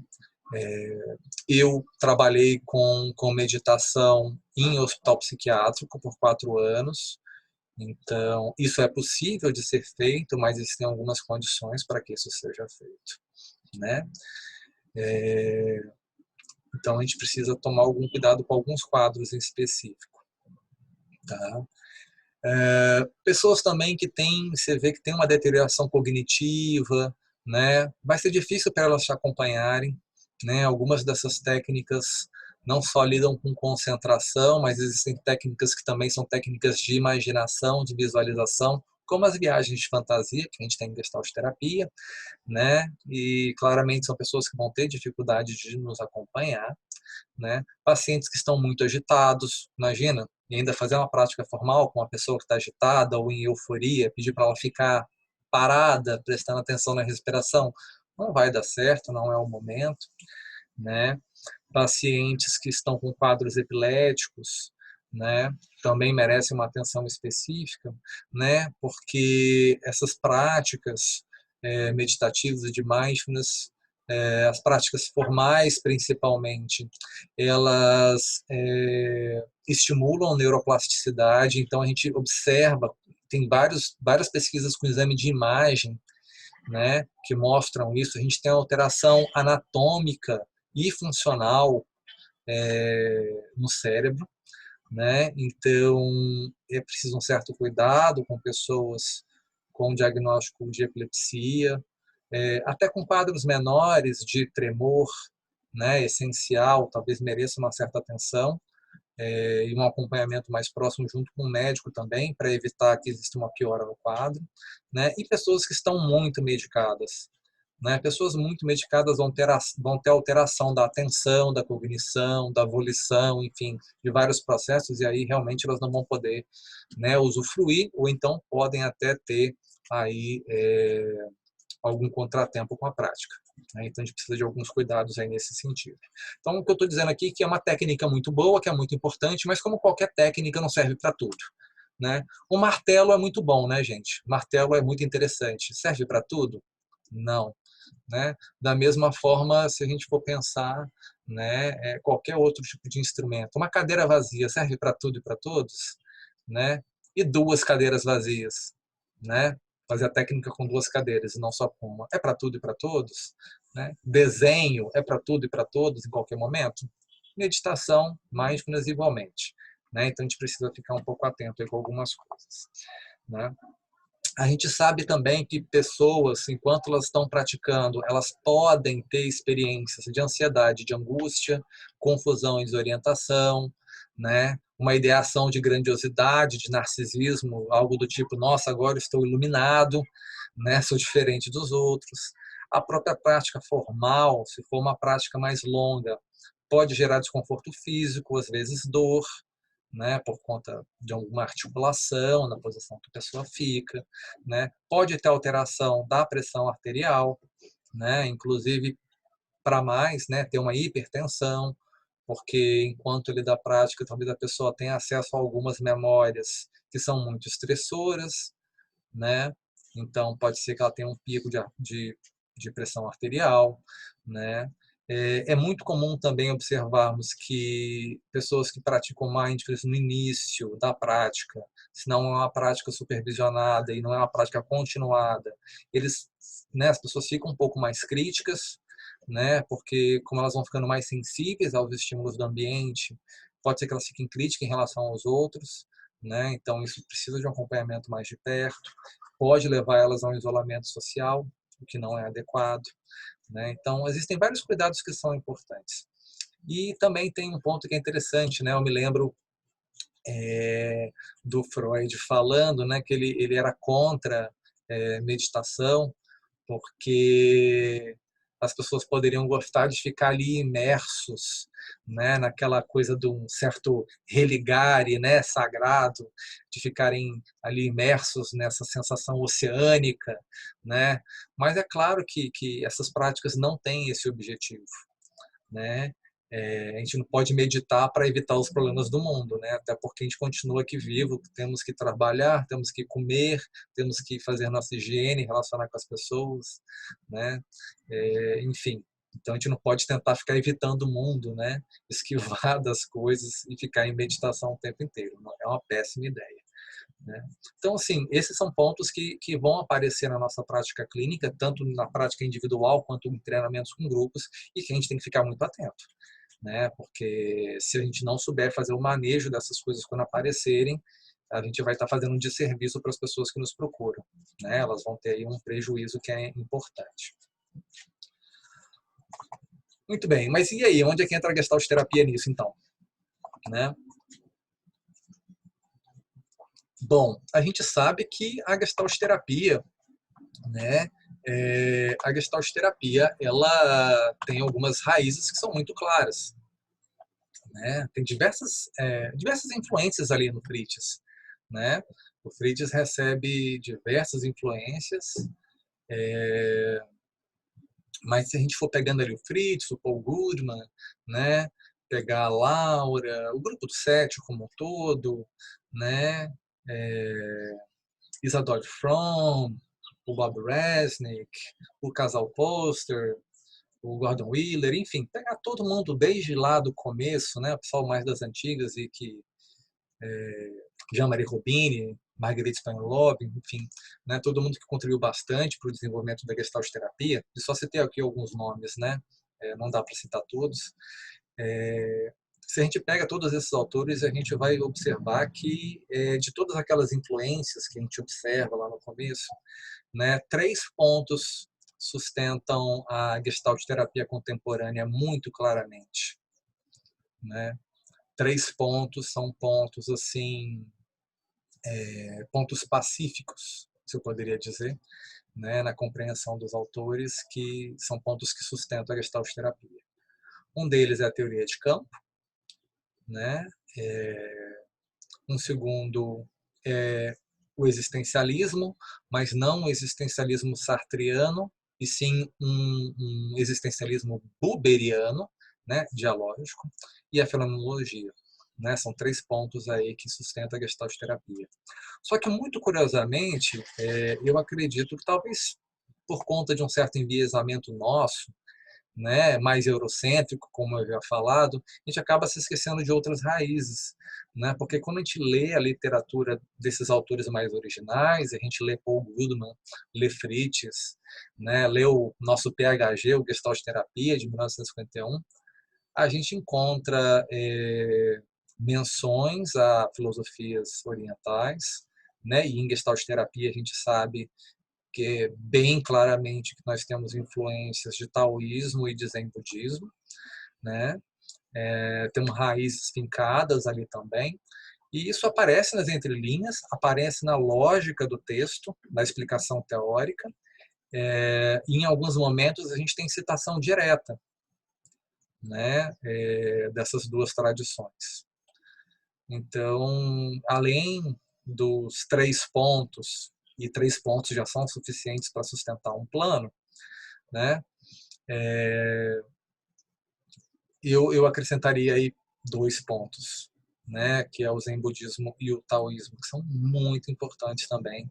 Eu trabalhei com meditação em hospital psiquiátrico por 4 anos, então isso é possível de ser feito, mas existem algumas condições para que isso seja feito, né? Então a gente precisa tomar algum cuidado com alguns quadros em específico, tá? Pessoas também que têm, você vê que tem uma deterioração cognitiva, né? Vai ser difícil para elas te acompanharem, né? Algumas dessas técnicas não só lidam com concentração, mas existem técnicas que também são técnicas de imaginação, de visualização, como as viagens de fantasia, que a gente tem em Gestalt terapia, né? E claramente são pessoas que vão ter dificuldade de nos acompanhar, né? Pacientes que estão muito agitados, imagina, e ainda fazer uma prática formal com uma pessoa que está agitada ou em euforia, pedir para ela ficar parada, prestando atenção na respiração, não vai dar certo, não é o momento, né? Pacientes que estão com quadros epiléticos, né, também merecem uma atenção específica, né, porque essas práticas meditativas e de mindfulness, as práticas formais principalmente, elas estimulam a neuroplasticidade, então a gente observa, tem várias pesquisas com exame de imagem, né, que mostram isso, a gente tem alteração anatômica e funcional no cérebro, né? Então é preciso um certo cuidado com pessoas com diagnóstico de epilepsia, até com quadros menores de tremor, né? Essencial, talvez mereça uma certa atenção e um acompanhamento mais próximo junto com o médico também, para evitar que exista uma piora no quadro, né? E pessoas que estão muito medicadas, né? Pessoas muito medicadas vão ter alteração da atenção, da cognição, da volição, enfim, de vários processos, e aí realmente elas não vão poder, né, usufruir, ou então podem até ter aí algum contratempo com a prática, né? Então a gente precisa de alguns cuidados aí nesse sentido. Então o que eu estou dizendo aqui é que é uma técnica muito boa, que é muito importante, mas como qualquer técnica não serve para tudo, né? O martelo é muito bom, né, gente? O martelo é muito interessante. Serve para tudo? Não, né? Da mesma forma, se a gente for pensar, né, qualquer outro tipo de instrumento, uma cadeira vazia serve para tudo e para todos, né? E duas cadeiras vazias, né? Fazer a técnica com duas cadeiras e não só com uma, é para tudo e para todos, né? Desenho é para tudo e para todos em qualquer momento. Meditação, mindfulness igualmente, né? Então a gente precisa ficar um pouco atento aí com algumas coisas, né? A gente sabe também que pessoas, enquanto elas estão praticando, elas podem ter experiências de ansiedade, de angústia, confusão e desorientação, né? Uma ideação de grandiosidade, de narcisismo, algo do tipo, nossa, agora estou iluminado, né? Sou diferente dos outros. A própria prática formal, se for uma prática mais longa, pode gerar desconforto físico, às vezes dor, né, por conta de alguma articulação na posição que a pessoa fica, né? Pode ter alteração da pressão arterial, né? Inclusive para mais, né, ter uma hipertensão, porque enquanto ele dá prática, talvez a pessoa tenha acesso a algumas memórias que são muito estressoras, né? Então, pode ser que ela tenha um pico de pressão arterial, né? É muito comum também observarmos que pessoas que praticam mindfulness no início da prática, se não é uma prática supervisionada e não é uma prática continuada, né, as pessoas ficam um pouco mais críticas, né? Porque como elas vão ficando mais sensíveis aos estímulos do ambiente, pode ser que elas fiquem críticas em relação aos outros, né? Então isso precisa de um acompanhamento mais de perto, pode levar elas a um isolamento social, o que não é adequado, né? Então existem vários cuidados que são importantes. E também tem um ponto que é interessante, né? Eu me lembro do Freud falando, né, que ele era contra meditação, porque as pessoas poderiam gostar de ficar ali imersos, né, naquela coisa de um certo religare, né, sagrado, de ficarem ali imersos nessa sensação oceânica, né? Mas é claro que essas práticas não têm esse objetivo, né? A gente não pode meditar para evitar os problemas do mundo, né? Até porque a gente continua aqui vivo, temos que trabalhar, temos que comer, temos que fazer nossa higiene, relacionar com as pessoas, né? Enfim, então a gente não pode tentar ficar evitando o mundo, né? Esquivar das coisas e ficar em meditação o tempo inteiro. É uma péssima ideia, né? Então, assim, esses são pontos que vão aparecer na nossa prática clínica, tanto na prática individual quanto em treinamentos com grupos, e que a gente tem que ficar muito atento, né? Porque se a gente não souber fazer o manejo dessas coisas quando aparecerem, a gente vai estar fazendo um desserviço para as pessoas que nos procuram, né? Elas vão ter aí um prejuízo que é importante. Muito bem, mas e aí, onde é que entra a Gestalt terapia nisso, então? Né? Bom, a gente sabe que a Gestalt terapia, né? A Gestalt terapia, ela tem algumas raízes que são muito claras, né? Tem diversas influências ali no Fritz, né? O Fritz recebe diversas influências, mas se a gente for pegando ali o Fritz, o Paul Goodman, né? Pegar a Laura, o grupo do Sete como um todo, né? Isadora Fromm, o Bob Resnick, o Casal Poster, o Gordon Wheeler, enfim, pegar todo mundo desde lá do começo, né? O pessoal mais das antigas e que Jean-Marie Robini, Marguerite Spanlov, enfim, né, todo mundo que contribuiu bastante para o desenvolvimento da Gestalt terapia. E só citei aqui alguns nomes, né? Não dá para citar todos. Se a gente pega todos esses autores, a gente vai observar que de todas aquelas influências que a gente observa lá no começo, né, 3 pontos sustentam a Gestalt terapia contemporânea muito claramente, né? 3 pontos são pontos assim, pontos pacíficos, se eu poderia dizer, né, na compreensão dos autores, que são pontos que sustentam a Gestalt terapia. Um deles é a teoria de campo, né? Um segundo é o existencialismo, mas não o existencialismo sartreano, e sim um existencialismo buberiano, né, dialógico, e a fenomenologia. Né? São 3 pontos aí que sustentam a Gestalt terapia. Só que, muito curiosamente, eu acredito que talvez por conta de um certo enviesamento nosso, né, mais eurocêntrico, como eu havia falado, a gente acaba se esquecendo de outras raízes, né? Porque quando a gente lê a literatura desses autores mais originais, a gente lê Paul Goodman, lê Fritz, né, lê o nosso PHG, o Gestalt Terapia, de 1951, a gente encontra menções a filosofias orientais, né? E em Gestalt terapia a gente sabe que é bem claramente que nós temos influências de taoísmo e de zen budismo, né? Temos raízes fincadas ali também. E isso aparece nas entrelinhas, aparece na lógica do texto, na explicação teórica, e em alguns momentos a gente tem citação direta, né, dessas duas tradições. Então, além dos 3 pontos, e 3 pontos já são suficientes para sustentar um plano, né? Eu acrescentaria aí 2 pontos, né, que é o Zen budismo e o taoísmo, que são muito importantes também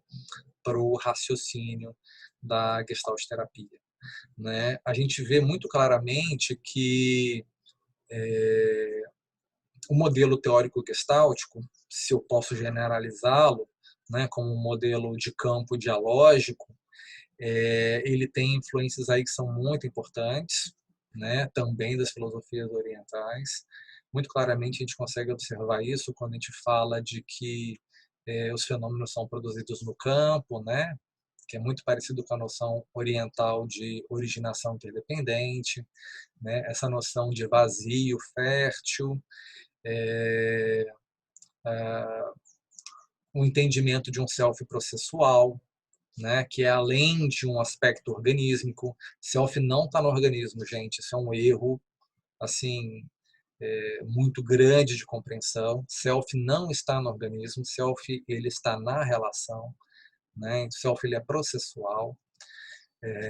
para o raciocínio da Gestalt terapia, né? A gente vê muito claramente que o modelo teórico gestáltico, se eu posso generalizá-lo, né, como um modelo de campo dialógico, ele tem influências aí que são muito importantes, né, também das filosofias orientais. Muito claramente a gente consegue observar isso quando a gente fala de que os fenômenos são produzidos no campo, né, que é muito parecido com a noção oriental de originação interdependente, né, essa noção de vazio fértil, é, o entendimento de um self processual, né, que é além de um aspecto organísmico. Self não está no organismo, gente, isso é um erro assim muito grande de compreensão. Self não está no organismo, self ele está na relação, né? Self ele é processual,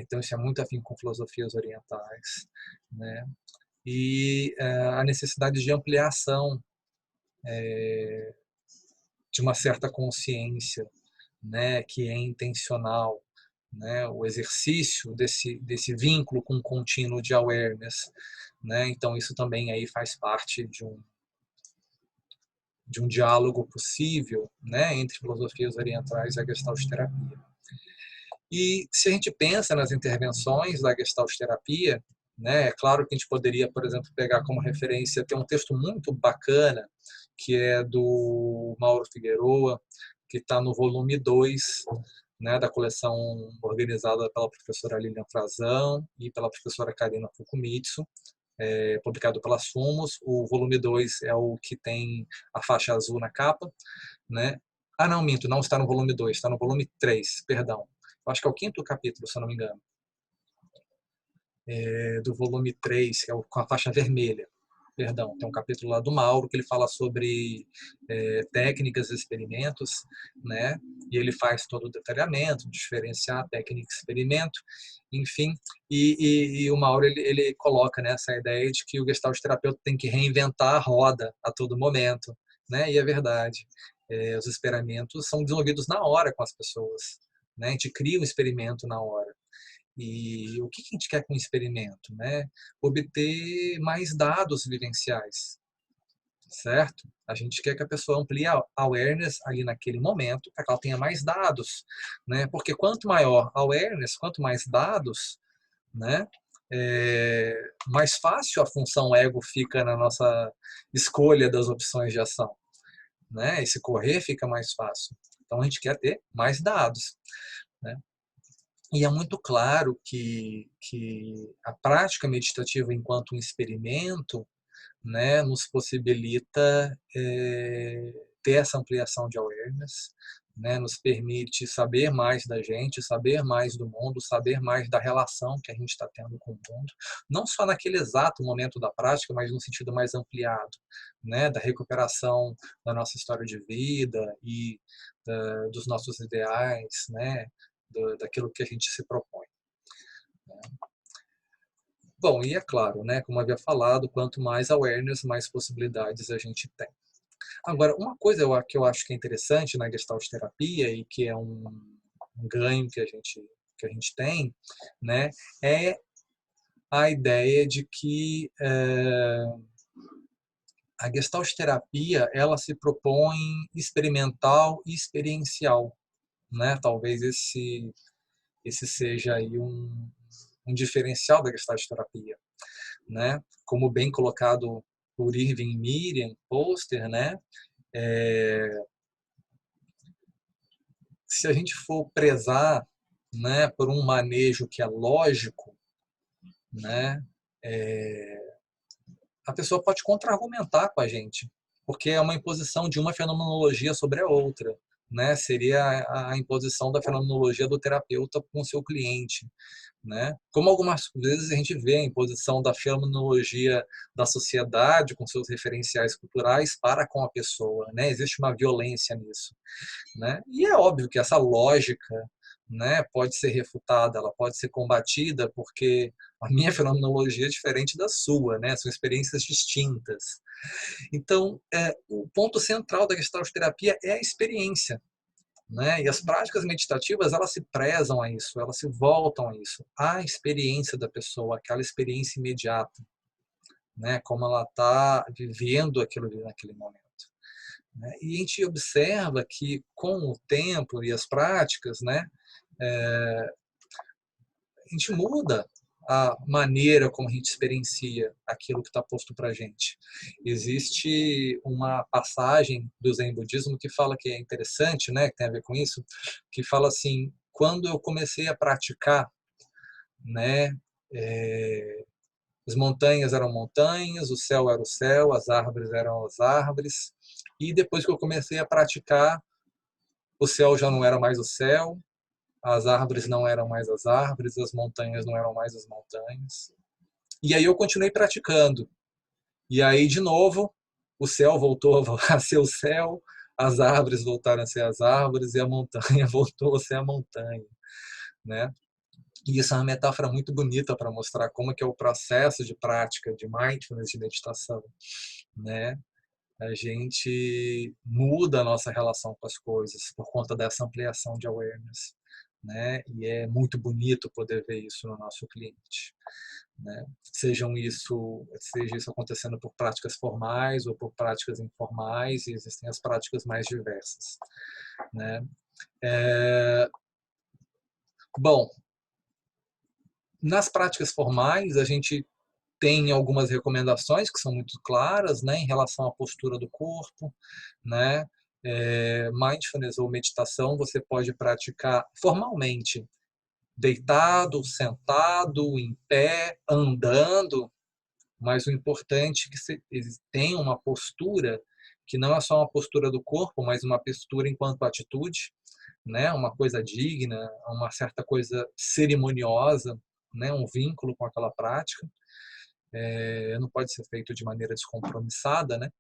então isso é muito afim com filosofias orientais, né? E a necessidade de ampliação de uma certa consciência, né, que é intencional, né, o exercício desse vínculo com o contínuo de awareness, né, então isso também aí faz parte de um diálogo possível, né, entre filosofias orientais e a Gestalt terapia. E se a gente pensa nas intervenções da Gestalt terapia, né, é claro que a gente poderia, por exemplo, pegar como referência, tem um texto muito bacana, que é do Mauro Figueroa, que está no volume 2, né, da coleção organizada pela professora Lilian Frazão e pela professora Karina Fukumitsu, publicado pela Sumos. O volume 2 é o que tem a faixa azul na capa, né? Ah, não, minto, não está no volume 2, está no volume 3, perdão. Eu acho que é o quinto capítulo, se eu não me engano. Do volume 3, que é com a faixa vermelha. Perdão, tem um capítulo lá do Mauro que ele fala sobre técnicas e experimentos, né? E ele faz todo o detalhamento, diferenciar técnica e experimento, enfim. E o Mauro ele coloca, né, essa ideia de que o gestalt terapeuta tem que reinventar a roda a todo momento, né? E é verdade. Os experimentos são desenvolvidos na hora com as pessoas, né? A gente cria um experimento na hora. E o que a gente quer com o experimento, né? Obter mais dados vivenciais, certo? A gente quer que a pessoa amplie a awareness ali naquele momento para que ela tenha mais dados, né? Porque quanto maior a awareness, quanto mais dados, né? Mais fácil a função ego fica na nossa escolha das opções de ação, né? Esse correr fica mais fácil. Então a gente quer ter mais dados, né? E é muito claro que a prática meditativa enquanto um experimento, né, nos possibilita ter essa ampliação de awareness, né, nos permite saber mais da gente, saber mais do mundo, saber mais da relação que a gente está tendo com o mundo, não só naquele exato momento da prática, mas no sentido mais ampliado, né, da recuperação da nossa história de vida e dos nossos ideais, né, daquilo que a gente se propõe. Bom, e é claro, né, como havia falado, quanto mais awareness, mais possibilidades a gente tem. Agora, uma coisa que eu acho que é interessante na Gestalt terapia e que é um ganho que a gente tem, né, é a ideia de que a Gestalt terapia ela se propõe experimental e experiencial, né? Talvez esse seja aí um diferencial da Gestalt terapia, né? Como bem colocado por Irving e Miriam Poster, né? Se a gente for prezar, né, por um manejo que é lógico, né, a pessoa pode contra-argumentar com a gente, porque é uma imposição de uma fenomenologia sobre a outra, né? Seria a imposição da fenomenologia do terapeuta com o seu cliente, né? Como algumas vezes a gente vê a imposição da fenomenologia da sociedade com seus referenciais culturais para com a pessoa, né? Existe uma violência nisso, né? E é óbvio que essa lógica, né? Pode ser refutada, ela pode ser combatida, porque a minha fenomenologia é diferente da sua, né? São experiências distintas. Então, o ponto central da Gestalt terapia é a experiência, né? E as práticas meditativas, elas se prezam a isso, elas se voltam a isso, a experiência da pessoa, aquela experiência imediata, né? Como ela está vivendo aquilo ali naquele momento. Né? E a gente observa que, com o tempo e as práticas, né, a gente muda a maneira como a gente experiencia aquilo que está posto para a gente. Existe uma passagem do Zen Budismo que fala que é interessante, né, que tem a ver com isso, que fala assim, quando eu comecei a praticar, né, as montanhas eram montanhas, o céu era o céu, as árvores eram as árvores, e depois que eu comecei a praticar, o céu já não era mais o céu, as árvores não eram mais as árvores, as montanhas não eram mais as montanhas. E aí eu continuei praticando. E aí, de novo, o céu voltou a ser o céu, as árvores voltaram a ser as árvores e a montanha voltou a ser a montanha, né? E isso é uma metáfora muito bonita para mostrar como é que é o processo de prática de mindfulness, de meditação, né? A gente muda a nossa relação com as coisas por conta dessa ampliação de awareness, né? E é muito bonito poder ver isso no nosso cliente, né? Seja isso acontecendo por práticas formais ou por práticas informais, e existem as práticas mais diversas, né? Bom, nas práticas formais a gente tem algumas recomendações que são muito claras, né, em relação à postura do corpo, né? Mindfulness ou meditação você pode praticar formalmente, deitado, sentado, em pé, andando, mas o importante é que você tenha uma postura que não é só uma postura do corpo, mas uma postura enquanto atitude, né? Uma coisa digna, uma certa coisa cerimoniosa, né? Um vínculo com aquela prática. Não pode ser feito de maneira descompromissada, né?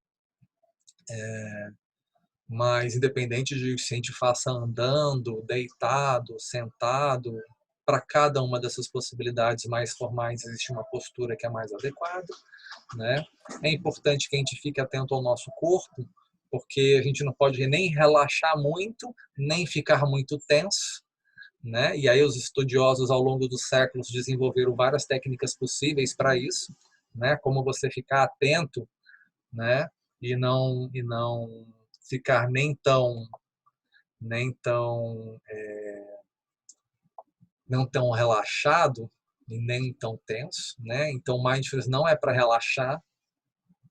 Mas independente de se a gente faça andando, deitado, sentado, para cada uma dessas possibilidades mais formais existe uma postura que é mais adequada, né? É importante que a gente fique atento ao nosso corpo, porque a gente não pode nem relaxar muito, nem ficar muito tenso, né? E aí os estudiosos ao longo dos séculos desenvolveram várias técnicas possíveis para isso, né? Como você ficar atento, né? E não ficar nem tão não tão relaxado e nem tão tenso, né? Então mindfulness não é para relaxar,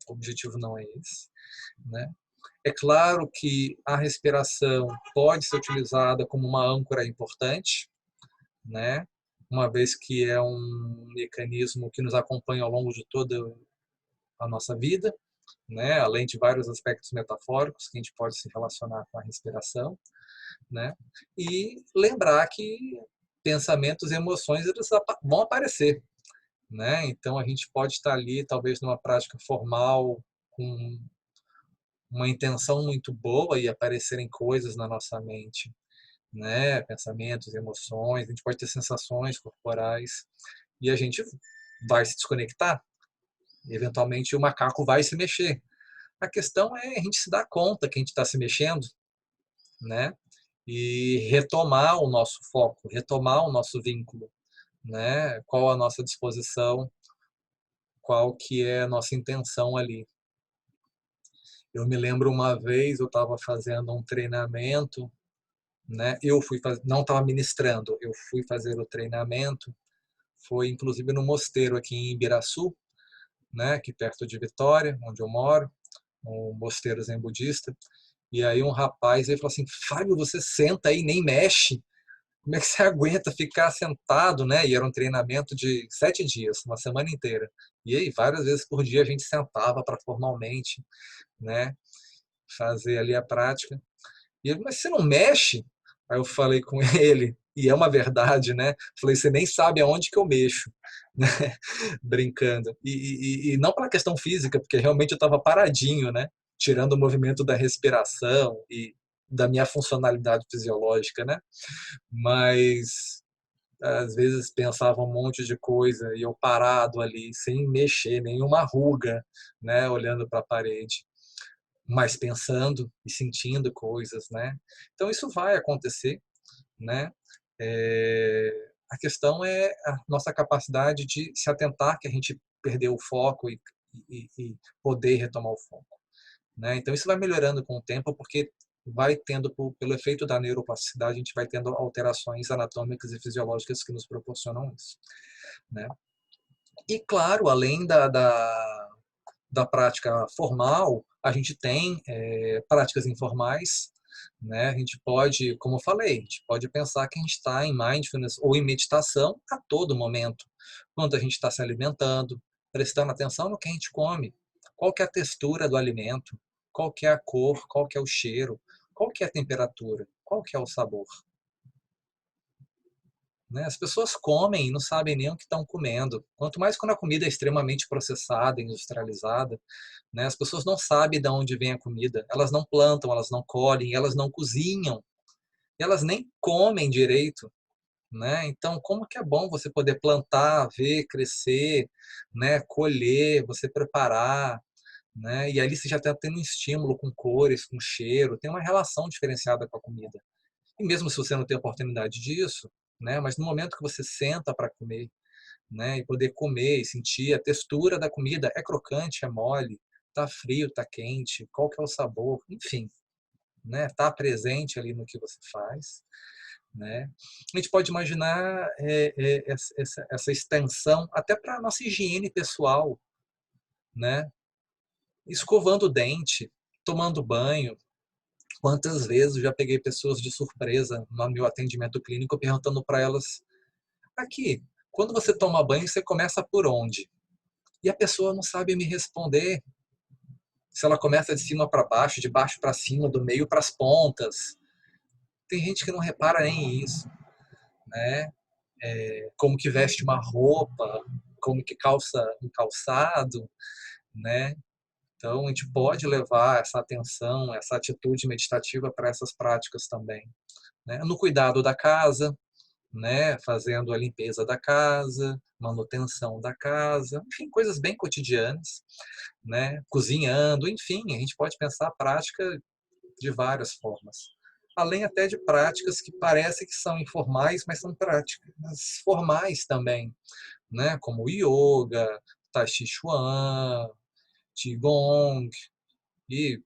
o objetivo não é esse, né? É claro que a respiração pode ser utilizada como uma âncora importante, né? Uma vez que é um mecanismo que nos acompanha ao longo de toda a nossa vida, né? Além de vários aspectos metafóricos que a gente pode se relacionar com a respiração, né? E lembrar que pensamentos e emoções eles vão aparecer, né? Então a gente pode estar ali, talvez numa prática formal, com uma intenção muito boa e aparecerem coisas na nossa mente, né? Pensamentos, emoções, a gente pode ter sensações corporais e a gente vai se desconectar. Eventualmente o macaco vai se mexer. A questão é a gente se dar conta que a gente está se mexendo, né? E retomar o nosso foco, retomar o nosso vínculo, né? Qual a nossa disposição, qual que é a nossa intenção ali. Eu me lembro uma vez eu estava fazendo um treinamento, né? Não estava ministrando, eu fui fazer o treinamento, foi inclusive no mosteiro aqui em Ibiraçu, né? Aqui perto de Vitória, onde eu moro, um mosteiro zen budista. E aí um rapaz ele falou assim: Fábio, você senta aí, nem mexe. Como é que você aguenta ficar sentado, né? E era um treinamento de 7 dias, uma semana inteira. E aí várias vezes por dia a gente sentava para formalmente, né? Fazer ali a prática. E ele, mas você não mexe? Aí eu falei com ele, e é uma verdade, né? Falei, você nem sabe aonde que eu mexo, né? Brincando. E não pela questão física, porque realmente eu estava paradinho, né? Tirando o movimento da respiração da minha funcionalidade fisiológica, né? Mas às vezes pensava um monte de coisa e eu parado ali, sem mexer, nenhuma ruga, né, olhando para a parede, mas pensando e sentindo coisas, né? Então isso vai acontecer, né? A questão é a nossa capacidade de se atentar que a gente perdeu o foco e poder retomar o foco, né? Então isso vai melhorando com o tempo, porque vai tendo, pelo efeito da neuroplasticidade, a gente vai tendo alterações anatômicas e fisiológicas que nos proporcionam isso, né? E claro, além da prática formal, a gente tem práticas informais, né? A gente pode, como eu falei, a gente pode pensar que a gente está em mindfulness ou em meditação a todo momento, quando a gente está se alimentando, prestando atenção no que a gente come, qual que é a textura do alimento, qual que é a cor, qual que é o cheiro, qual que é a temperatura, qual que é o sabor. Né? As pessoas comem e não sabem nem o que estão comendo. Quanto mais quando a comida é extremamente processada, industrializada, né? As pessoas não sabem de onde vem a comida. Elas não plantam, elas não colhem, elas não cozinham, elas nem comem direito. Né? Então, como que é bom você poder plantar, ver, crescer, né? Colher, você preparar, né? E ali você já está tendo um estímulo com cores, com cheiro, tem uma relação diferenciada com a comida. E mesmo se você não tem oportunidade disso, né? Mas no momento que você senta para comer, né? E poder comer e sentir a textura da comida, é crocante, é mole, tá frio, tá quente, qual que é o sabor, enfim, né? Tá presente ali no que você faz, né? A gente pode imaginar essa extensão até para a nossa higiene pessoal, né? Escovando o dente, tomando banho. Quantas vezes eu já peguei pessoas de surpresa no meu atendimento clínico perguntando para elas: aqui, quando você toma banho, você começa por onde? E a pessoa não sabe me responder. Se ela começa de cima para baixo, de baixo para cima, do meio para as pontas. Tem gente que não repara nem isso, né? Como que veste uma roupa, como que calça um calçado, né? Então a gente pode levar essa atenção, essa atitude meditativa para essas práticas também, né? No cuidado da casa, né, fazendo a limpeza da casa, manutenção da casa, enfim, coisas bem cotidianas, né, cozinhando, enfim, a gente pode pensar a prática de várias formas. Além até de práticas que parecem que são informais, mas são práticas formais também, né, como o yoga, tai chi chuan, qigong e,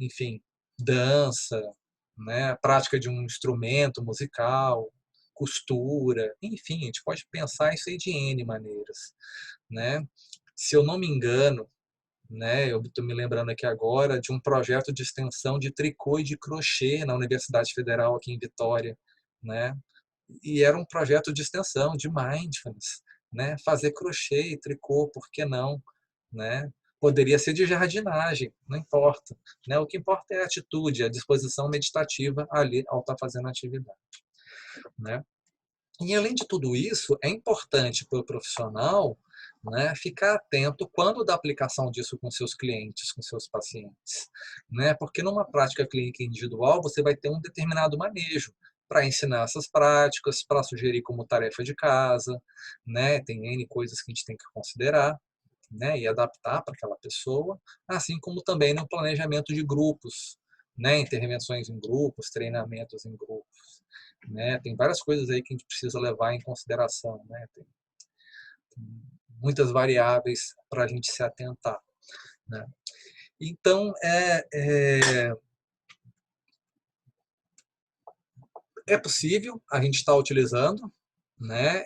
enfim, dança, né, a prática de um instrumento musical, costura, enfim, a gente pode pensar isso aí de N maneiras, né? Se eu não me engano, né, eu estou me lembrando aqui agora de um projeto de extensão de tricô e de crochê na Universidade Federal aqui em Vitória, né? E era um projeto de extensão, de mindfulness, né? Fazer crochê e tricô, por que não, né? Poderia ser de jardinagem, não importa, né? O que importa é a atitude, a disposição meditativa ali ao estar fazendo a atividade, né? E além de tudo isso, é importante para o profissional, né, ficar atento quando da aplicação disso com seus clientes, com seus pacientes, né? Porque numa prática clínica individual você vai ter um determinado manejo para ensinar essas práticas, para sugerir como tarefa de casa, né? Tem N coisas que a gente tem que considerar, né, e adaptar para aquela pessoa, assim como também no planejamento de grupos, né, intervenções em grupos, treinamentos em grupos, né, tem várias coisas aí que a gente precisa levar em consideração, né, tem muitas variáveis para a gente se atentar, né. Então é possível a gente estar utilizando, né,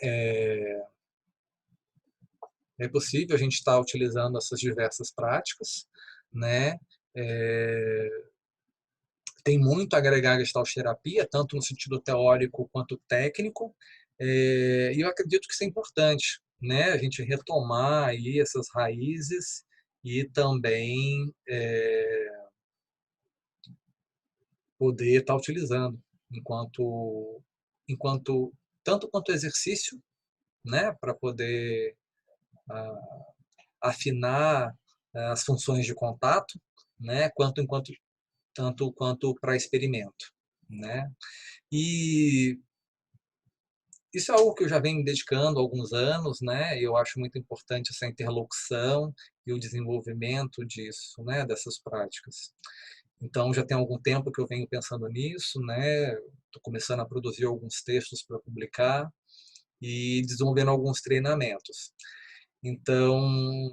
é possível a gente estar utilizando essas diversas práticas, né, é, tem muito a agregar a gestalterapia, tanto no sentido teórico quanto técnico, e eu acredito que isso é importante, né? A gente retomar aí essas raízes e também poder estar utilizando enquanto tanto quanto exercício, né? Para poder ah, afinar as funções de contato, né? Quanto enquanto tanto quanto para experimento, né? E isso é algo que eu já venho me dedicando há alguns anos, né? E eu acho muito importante essa interlocução e o desenvolvimento disso, né? Dessas práticas. Então, já tem algum tempo que eu venho pensando nisso, né? Estou começando a produzir alguns textos para publicar e desenvolvendo alguns treinamentos. Então,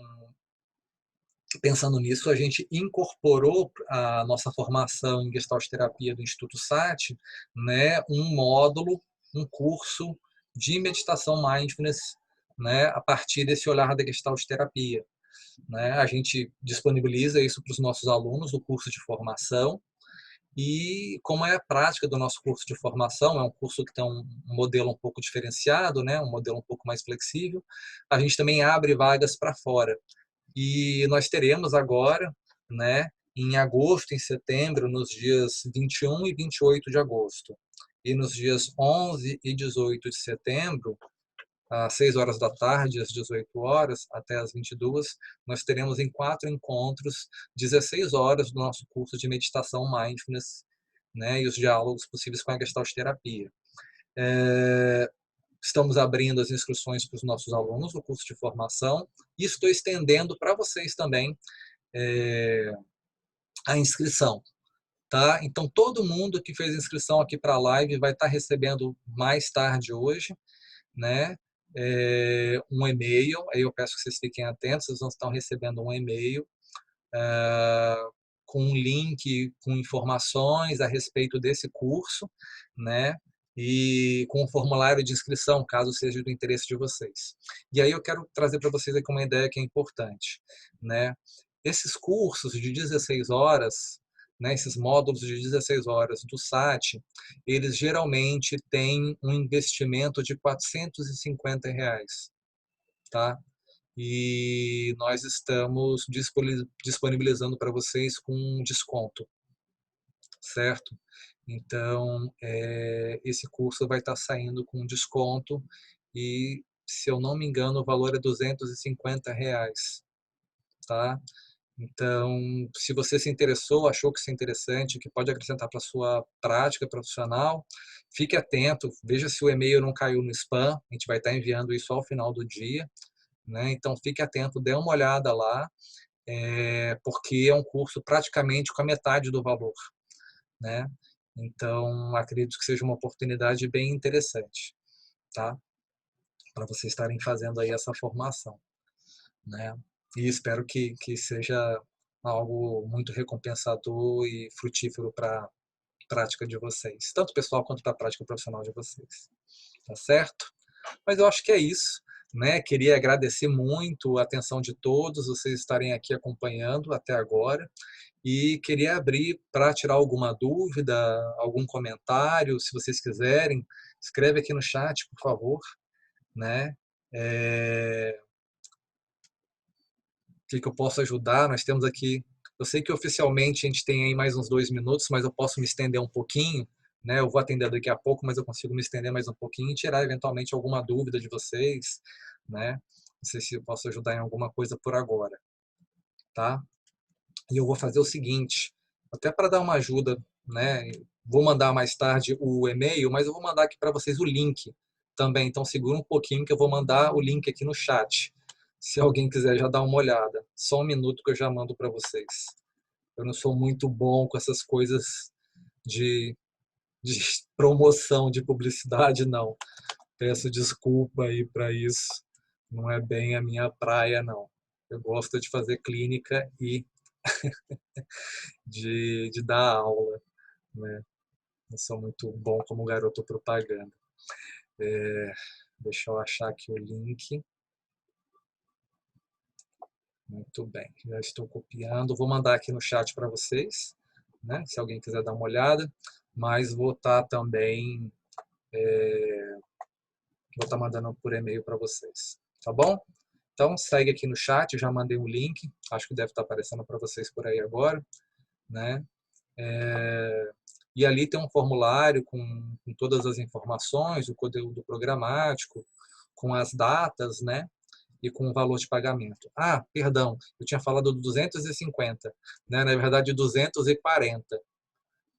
pensando nisso, a gente incorporou a nossa formação em Gestalt Terapia do Instituto Sati, né, um módulo, um curso de meditação mindfulness, né, a partir desse olhar da Gestalt Terapia, né? A gente disponibiliza isso para os nossos alunos do curso de formação. E como é a prática do nosso curso de formação, é um curso que tem um modelo um pouco diferenciado, né, um modelo um pouco mais flexível, a gente também abre vagas para fora. E nós teremos agora, né, em agosto, em setembro, nos dias 21 e 28 de agosto, e nos dias 11 e 18 de setembro, às 6 horas da tarde, às 18 horas, até às 22, nós teremos em 4 encontros 16 horas do nosso curso de meditação mindfulness, né, e os diálogos possíveis com a Gestalt terapia. Estamos abrindo as inscrições para os nossos alunos do curso de formação e estou estendendo para vocês também a inscrição. Tá? Então, todo mundo que fez inscrição aqui para a live vai estar recebendo mais tarde hoje, né? Um e-mail, aí eu peço que vocês fiquem atentos, vocês vão estar recebendo um e-mail com um link com informações a respeito desse curso, né? E com um formulário de inscrição, caso seja do interesse de vocês. E aí eu quero trazer para vocês aqui uma ideia que é importante, né? Esses cursos de 16 horas, né, esses módulos de 16 horas do SAT, eles geralmente têm um investimento de R$ 450, tá? E nós estamos disponibilizando para vocês com um desconto, certo? Então, esse curso vai estar saindo com desconto e, se eu não me engano, o valor é R$ 250, tá? Então, se você se interessou, achou que isso é interessante, que pode acrescentar para a sua prática profissional, fique atento, veja se o e-mail não caiu no spam, a gente vai estar enviando isso ao final do dia, né? Então, fique atento, dê uma olhada lá, porque é um curso praticamente com a metade do valor, né? Então, acredito que seja uma oportunidade bem interessante, tá? Para vocês estarem fazendo aí essa formação, né? E espero que seja algo muito recompensador e frutífero para a prática de vocês, tanto pessoal quanto para a prática profissional de vocês, tá certo? Mas eu acho que é isso, né? Queria agradecer muito a atenção de todos, vocês estarem aqui acompanhando até agora. E queria abrir para tirar alguma dúvida, algum comentário, se vocês quiserem, escreve aqui no chat, por favor, né? O que eu posso ajudar? Nós temos aqui, eu sei que oficialmente a gente tem aí mais uns 2 minutos, mas eu posso me estender um pouquinho, né? Eu vou atender daqui a pouco, mas eu consigo me estender mais um pouquinho e tirar eventualmente alguma dúvida de vocês, né? Não sei se eu posso ajudar em alguma coisa por agora, tá? E eu vou fazer o seguinte, até para dar uma ajuda, né? Vou mandar mais tarde o e-mail, mas eu vou mandar aqui para vocês o link também. Então segura um pouquinho que eu vou mandar o link aqui no chat. Se alguém quiser já dar uma olhada, só um minuto que eu já mando para vocês. Eu não sou muito bom com essas coisas de promoção, de publicidade, não. Peço desculpa aí para isso. Não é bem a minha praia, não. Eu gosto de fazer clínica e de dar aula, né? Não sou muito bom como garoto propaganda. Deixa eu achar aqui o link. Muito bem, já estou copiando. Vou mandar aqui no chat para vocês, né? Se alguém quiser dar uma olhada. Mas vou estar também, vou estar mandando por e-mail para vocês, tá bom? Então segue aqui no chat, eu já mandei um link. Acho que deve estar aparecendo para vocês por aí agora, né? E ali tem um formulário com todas as informações, o conteúdo programático, com as datas, né? E com o valor de pagamento. Ah, perdão, eu tinha falado do 250, né? Na verdade 240,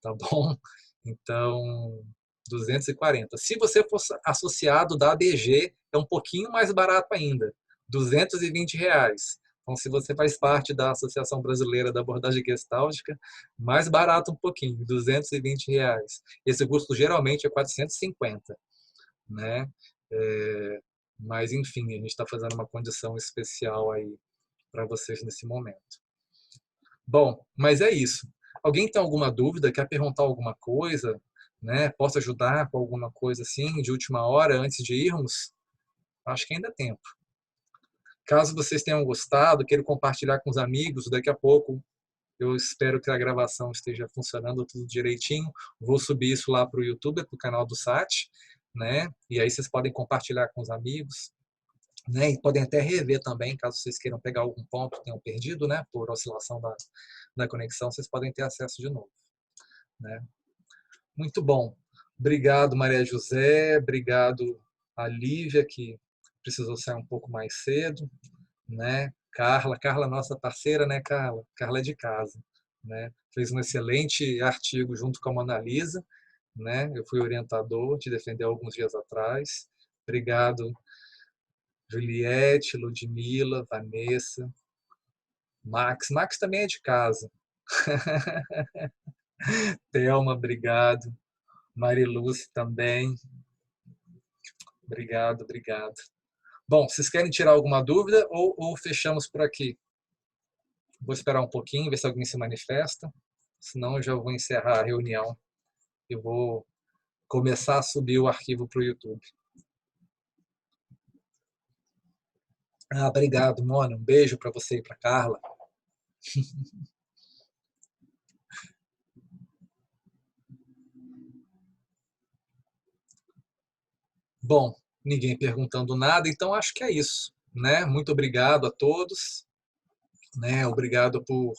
tá bom? Então, 240. Se você for associado da ABG, é um pouquinho mais barato ainda, R$ 220. Então, se você faz parte da Associação Brasileira da Abordagem Gestáltica, mais barato um pouquinho, R$ 220. Esse custo geralmente é 450, né? É, mas, enfim, a gente está fazendo uma condição especial aí para vocês nesse momento. Bom, mas é isso. Alguém tem alguma dúvida, quer perguntar alguma coisa, né? Posso ajudar com alguma coisa assim, de última hora, antes de irmos? Acho que ainda é tempo. Caso vocês tenham gostado, queiram compartilhar com os amigos, daqui a pouco eu espero que a gravação esteja funcionando tudo direitinho. Vou subir isso lá para o YouTube, para o canal do SAT, né? E aí vocês podem compartilhar com os amigos, né? E podem até rever também, caso vocês queiram pegar algum ponto que tenham perdido, né? Por oscilação da conexão, vocês podem ter acesso de novo, né? Muito bom. Obrigado, Maria José. Obrigado a Lívia, que precisou sair um pouco mais cedo, né? Carla, nossa parceira, né, Carla? Carla é de casa, né? Fez um excelente artigo junto com a Mona Lisa, né? Eu fui orientador, te defendeu alguns dias atrás. Obrigado, Juliette, Ludmila, Vanessa, Max. Max também é de casa. Thelma, obrigado. Mariluz também. Obrigado, obrigado. Bom, vocês querem tirar alguma dúvida ou fechamos por aqui? Vou esperar um pouquinho, ver se alguém se manifesta. Senão eu já vou encerrar a reunião e vou começar a subir o arquivo para o YouTube. Ah, obrigado, Mona. Um beijo para você e para Carla. Bom, ninguém perguntando nada, então acho que é isso, né? Muito obrigado a todos, né? Obrigado por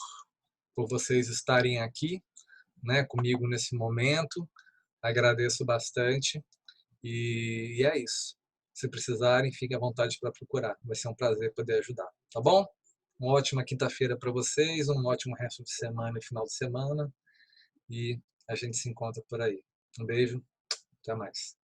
vocês estarem aqui, né, comigo nesse momento. Agradeço bastante e é isso. Se precisarem, fiquem à vontade para procurar. Vai ser um prazer poder ajudar, tá bom? Uma ótima quinta-feira para vocês, um ótimo resto de semana e final de semana e a gente se encontra por aí. Um beijo, até mais.